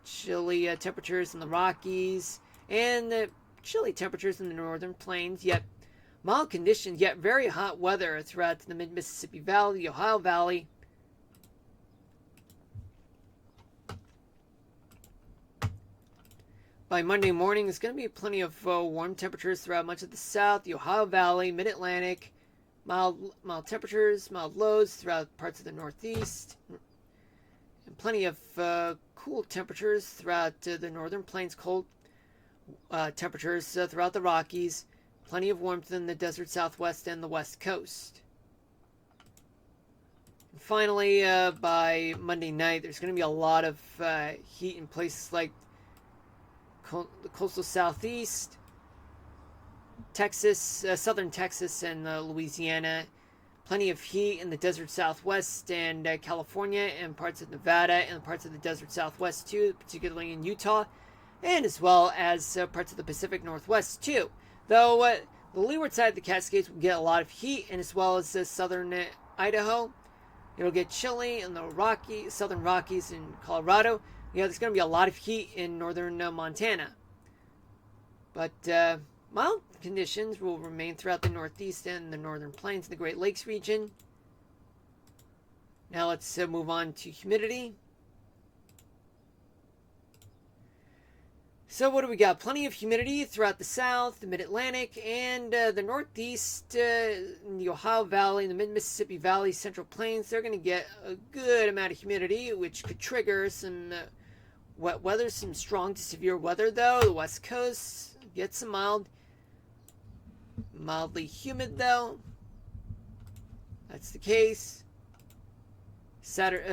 Chilly temperatures in the Rockies. And the chilly temperatures in the Northern Plains. Yet mild conditions, yet very hot weather throughout the mid-Mississippi Valley, the Ohio Valley. By Monday morning, there's going to be plenty of warm temperatures throughout much of the South, the Ohio Valley, Mid-Atlantic, mild temperatures, mild lows throughout parts of the Northeast, and plenty of cool temperatures throughout the Northern Plains, cold temperatures throughout the Rockies, plenty of warmth in the desert Southwest and the West Coast. And finally, by Monday night, there's going to be a lot of heat in places like the coastal Southeast, Texas, southern Texas, and Louisiana. Plenty of heat in the desert Southwest and California, and parts of Nevada, and parts of the desert Southwest too, particularly in Utah, and as well as parts of the Pacific Northwest too. Though The leeward side of the Cascades will get a lot of heat, and as well as southern Idaho. It'll get chilly in the southern Rockies in Colorado. Yeah, there's going to be a lot of heat in northern Montana. But mild conditions will remain throughout the Northeast and the northern plains and the Great Lakes region. Now let's move on to humidity. So what do we got? Plenty of humidity throughout the South, the Mid-Atlantic, and the Northeast, in the Ohio Valley, the Mid-Mississippi Valley, Central Plains. They're going to get a good amount of humidity, which could trigger some wet weather, some strong to severe weather, though. The West Coast gets some mildly humid, though. That's the case.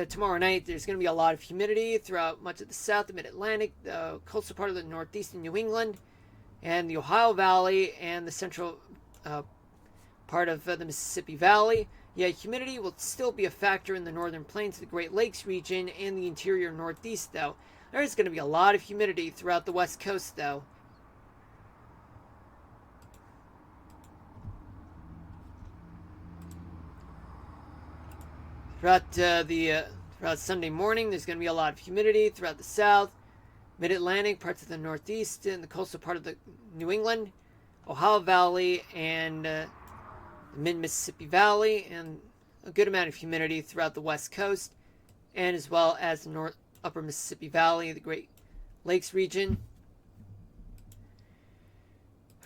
Tomorrow night, there's going to be a lot of humidity throughout much of the South, the Mid-Atlantic, the coastal part of the Northeast and New England, and the Ohio Valley, and the central part of the Mississippi Valley. Yeah, humidity will still be a factor in the northern plains, the Great Lakes region, and the interior Northeast, though. There's going to be a lot of humidity throughout the West Coast, though. Throughout Sunday morning, there's going to be a lot of humidity throughout the South, Mid-Atlantic, parts of the Northeast, and the coastal part of the New England, Ohio Valley, and the Mid-Mississippi Valley, and a good amount of humidity throughout the West Coast, and as well as the upper Mississippi Valley, the Great Lakes region.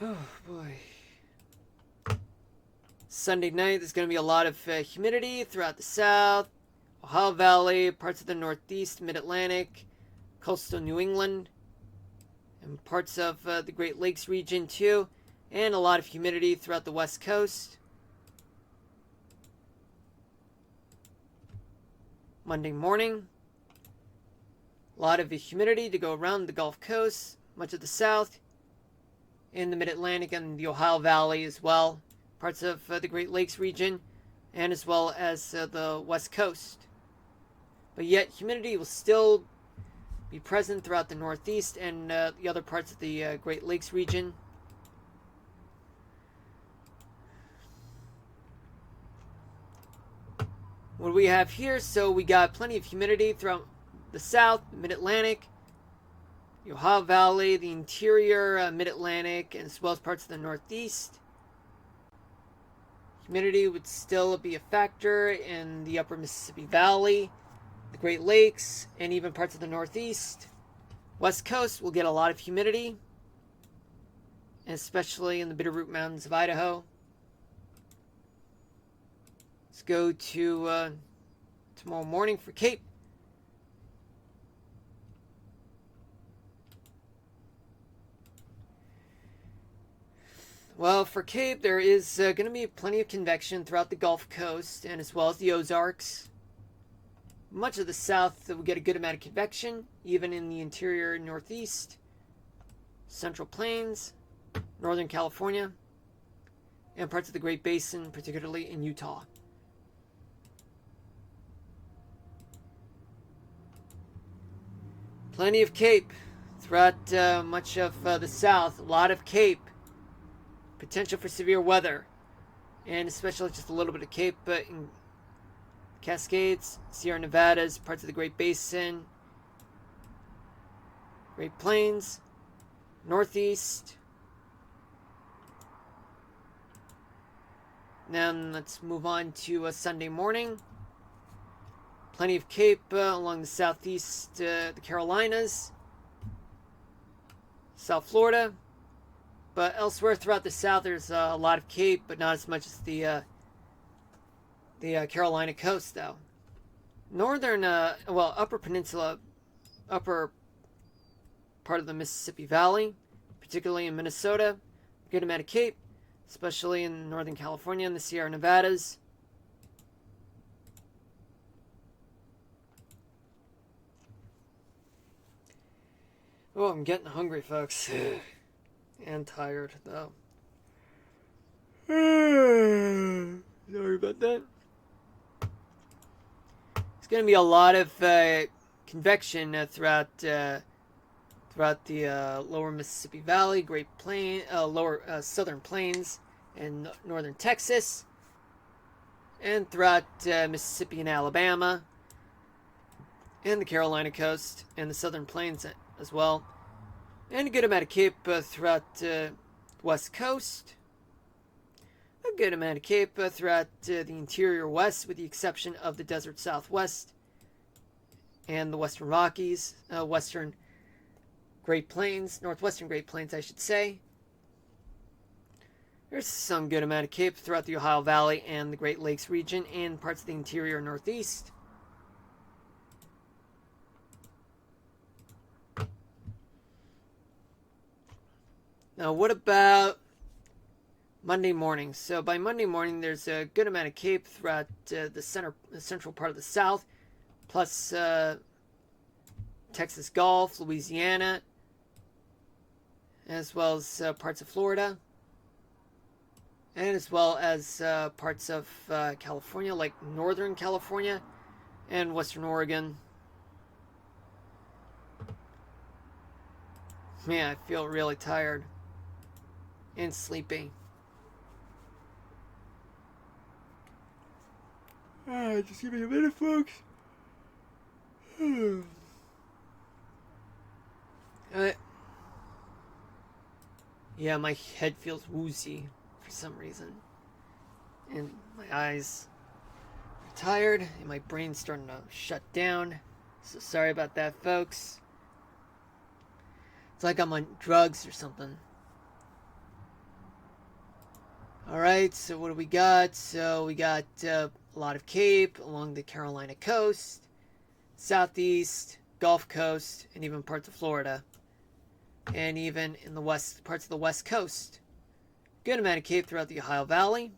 Oh boy. Sunday night, there's going to be a lot of humidity throughout the South, Ohio Valley, parts of the Northeast, Mid-Atlantic, coastal New England, and parts of the Great Lakes region too, and a lot of humidity throughout the West Coast. Monday morning, a lot of humidity to go around the Gulf Coast, much of the South, in the Mid-Atlantic and the Ohio Valley as well. Parts of the Great Lakes region, and as well as the West Coast. But yet, humidity will still be present throughout the Northeast and the other parts of the Great Lakes region. What do we have here? So we got plenty of humidity throughout the South, the Mid-Atlantic, the Ohio Valley, the interior Mid-Atlantic, and as well as parts of the Northeast. Humidity would still be a factor in the upper Mississippi Valley, the Great Lakes, and even parts of the Northeast. West Coast will get a lot of humidity, especially in the Bitterroot Mountains of Idaho. Let's go to tomorrow morning for Cape. Well, for Cape, there is going to be plenty of convection throughout the Gulf Coast and as well as the Ozarks. Much of the South will get a good amount of convection, even in the interior Northeast, Central Plains, Northern California, and parts of the Great Basin, particularly in Utah. Plenty of Cape throughout much of the South. A lot of Cape. Potential for severe weather, and especially just a little bit of Cape in Cascades, Sierra Nevadas, parts of the Great Basin, Great Plains, Northeast. Then let's move on to Sunday morning. Plenty of Cape along the southeast, the Carolinas, South Florida. But elsewhere throughout the South, there's a lot of Cape, but not as much as the Carolina coast, though. Northern, upper peninsula, upper part of the Mississippi Valley, particularly in Minnesota, good amount of Cape, especially in Northern California and the Sierra Nevadas. Oh, I'm getting hungry, folks. And tired, though. Sorry about that. There's going to be a lot of convection throughout throughout the lower Mississippi Valley, lower southern plains, and northern Texas, and throughout Mississippi and Alabama, and the Carolina coast, and the southern plains as well, and a good amount of cape throughout the west coast, a good amount of cape throughout the interior west, with the exception of the desert southwest and the western Rockies, western Great Plains, northwestern Great Plains, I should say. There's some good amount of cape throughout the Ohio Valley and the Great Lakes region and parts of the interior northeast. Now, what about Monday morning? So by Monday morning, there's a good amount of cape throughout the central part of the South, plus Texas Gulf, Louisiana, as well as parts of Florida, and as well as parts of California, like Northern California and Western Oregon. Man, I feel really tired and sleepy. Just give me a minute, folks. Yeah, my head feels woozy for some reason. And my eyes are tired, and my brain's starting to shut down. So sorry about that, folks. It's like I'm on drugs or something. Alright, so what do we got? So we got a lot of cape along the Carolina coast, southeast, Gulf Coast, and even parts of Florida. And even in the west, parts of the west coast. Good amount of cape throughout the Ohio Valley,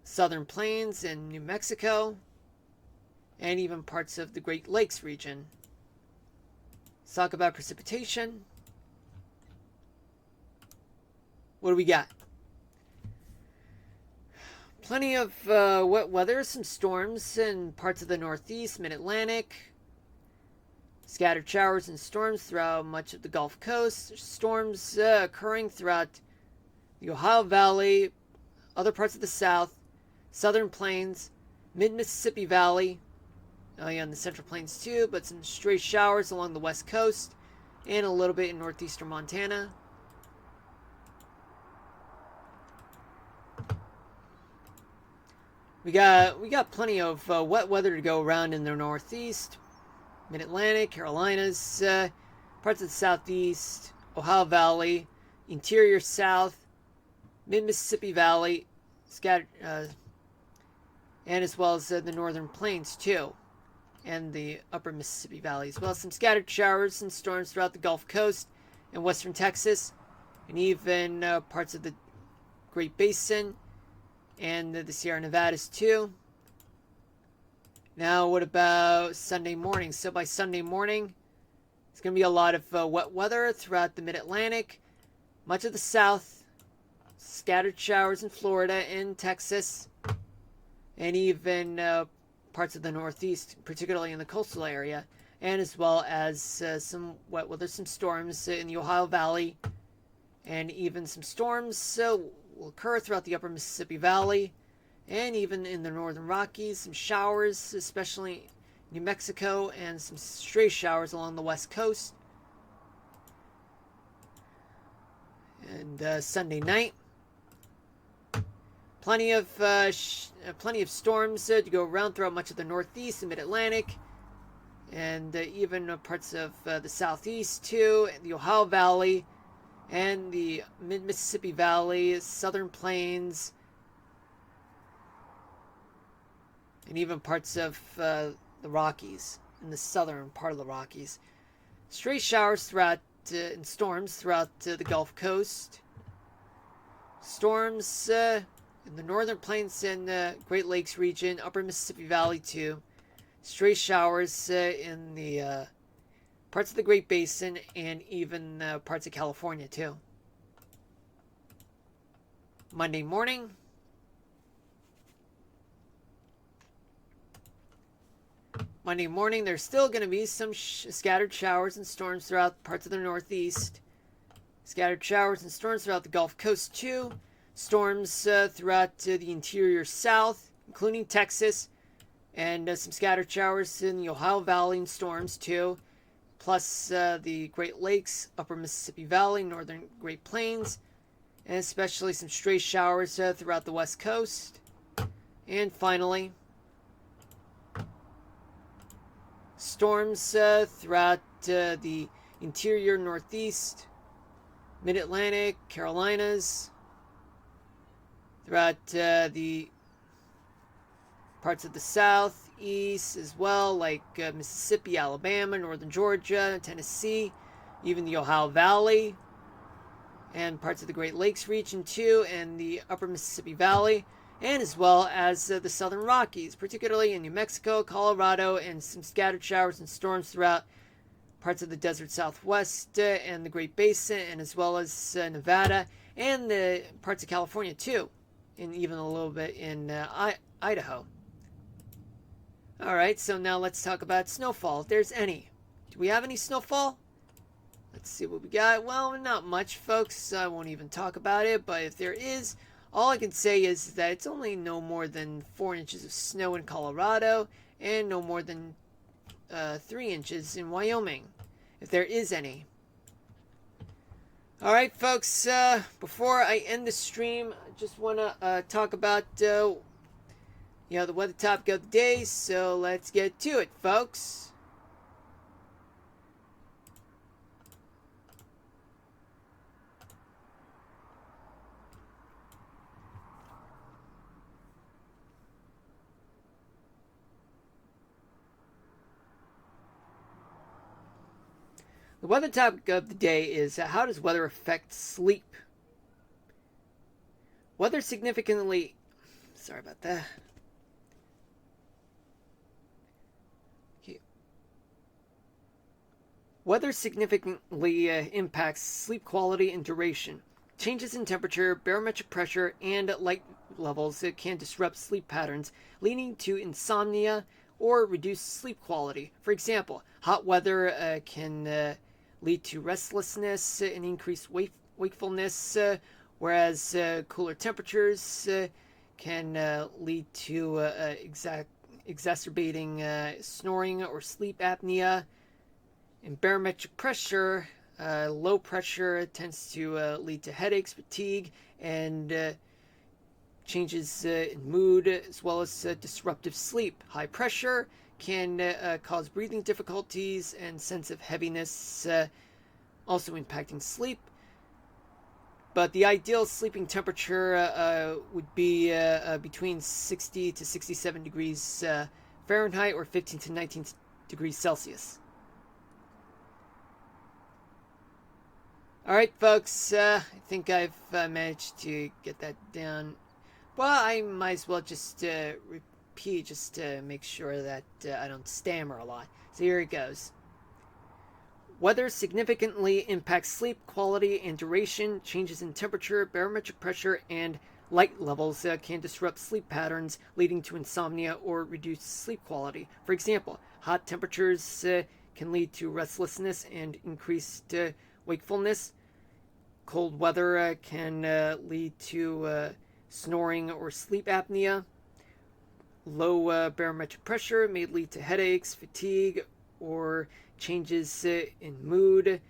southern plains in New Mexico, and even parts of the Great Lakes region. Let's talk about precipitation. What do we got? Plenty of wet weather, some storms in parts of the Northeast, Mid-Atlantic. Scattered showers and storms throughout much of the Gulf Coast. Storms occurring throughout the Ohio Valley, other parts of the South, Southern Plains, Mid-Mississippi Valley, and the Central Plains too, but some stray showers along the West Coast, and a little bit in northeastern Montana. We got plenty of wet weather to go around in the Northeast, Mid-Atlantic, Carolinas, parts of the Southeast, Ohio Valley, interior South, Mid-Mississippi Valley, scattered, and as well as the Northern Plains too, and the Upper Mississippi Valley as well. Some scattered showers and storms throughout the Gulf Coast and western Texas, and even parts of the Great Basin and the Sierra Nevadas too. Now, what about Sunday morning? So by Sunday morning, it's going to be a lot of wet weather throughout the Mid-Atlantic, much of the South, scattered showers in Florida and Texas, and even parts of the Northeast, particularly in the coastal area, and as well as some wet weather, some storms in the Ohio Valley, and even some storms will occur throughout the Upper Mississippi Valley, and even in the Northern Rockies, some showers, especially New Mexico, and some stray showers along the West Coast. And Sunday night, plenty of storms to go around throughout much of the Northeast and Mid-Atlantic, and even parts of the Southeast too, and the Ohio Valley, and the Mid-Mississippi Valley, Southern Plains, and even parts of the Rockies, in the southern part of the Rockies. Stray showers throughout and storms throughout the Gulf Coast. Storms in the Northern Plains and Great Lakes region, Upper Mississippi Valley too. Stray showers in the parts of the Great Basin, and even parts of California too. Monday morning, Monday morning, there's still going to be some scattered showers and storms throughout parts of the Northeast. Scattered showers and storms throughout the Gulf Coast, too. Storms throughout the interior South, including Texas. And some scattered showers in the Ohio Valley and storms, too. Plus the Great Lakes, Upper Mississippi Valley, Northern Great Plains. And especially some stray showers throughout the West Coast. And finally, storms throughout the interior Northeast, Mid-Atlantic, Carolinas, throughout the parts of the Southeast as well, like Mississippi, Alabama, Northern Georgia, Tennessee, even the Ohio Valley, and parts of the Great Lakes region too, and the Upper Mississippi Valley, and as well as the Southern Rockies, particularly in New Mexico, Colorado, and some scattered showers and storms throughout parts of the desert Southwest and the Great Basin, and as well as Nevada and the parts of California too, and even a little bit in Idaho. Alright, so now let's talk about snowfall, if there's any. Do we have any snowfall? Let's see what we got. Well, not much, folks. I won't even talk about it, but if there is, all I can say is that it's only no more than 4 inches of snow in Colorado and no more than 3 inches in Wyoming, if there is any. Alright, folks, before I end the stream, I just want to talk about the weather topic of the day, so let's get to it, folks. The weather topic of the day is how does weather affect sleep? Weather significantly... Sorry about that. Okay. Weather significantly impacts sleep quality and duration. Changes in temperature, barometric pressure, and light levels can disrupt sleep patterns, leading to insomnia or reduced sleep quality. For example, hot weather can lead to restlessness and increased wakefulness, whereas cooler temperatures can lead to exacerbating snoring or sleep apnea. And barometric pressure, low pressure tends to lead to headaches, fatigue, and changes in mood, as well as disruptive sleep. High pressure can cause breathing difficulties and sense of heaviness, also impacting sleep. But the ideal sleeping temperature would be between 60 to 67 degrees Fahrenheit or 15 to 19 degrees Celsius. Alright, folks, I think I've managed to get that down. Well, I might as well just repeat just to make sure that I don't stammer a lot. So here it goes. Weather significantly impacts sleep quality and duration. Changes in temperature, barometric pressure, and light levels can disrupt sleep patterns, leading to insomnia or reduced sleep quality. For example, hot temperatures can lead to restlessness and increased wakefulness. Cold weather can lead to snoring or sleep apnea. Low barometric pressure may lead to headaches, fatigue, or changes in mood.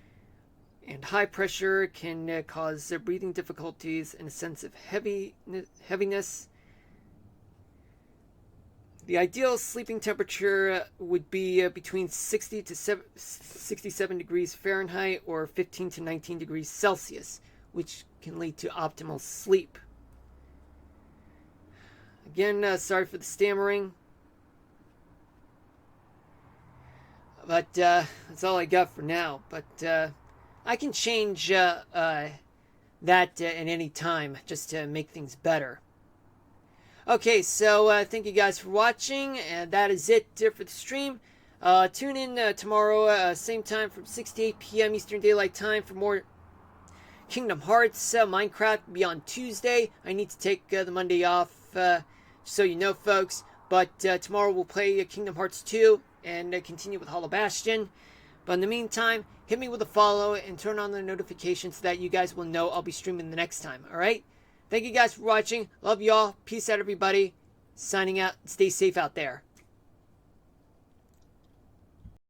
And high pressure can cause breathing difficulties and a sense of heaviness. The ideal sleeping temperature would be between 60 to 67 degrees Fahrenheit or 15 to 19 degrees Celsius, which can lead to optimal sleep. Again, sorry for the stammering. But that's all I got for now. But I can change that at any time just to make things better. Okay, so thank you guys for watching, and that is it for the stream. Tune in tomorrow, same time from 6 to 8 p.m. Eastern Daylight Time for more Kingdom Hearts. Minecraft will be on Tuesday. I need to take the Monday off, so you know, folks. But tomorrow we'll play Kingdom Hearts 2. and continue with Hollow Bastion. But in the meantime, hit me with a follow and turn on the notifications so that you guys will know I'll be streaming the next time, alright? Thank you guys for watching. Love y'all. Peace out, everybody. Signing out. Stay safe out there.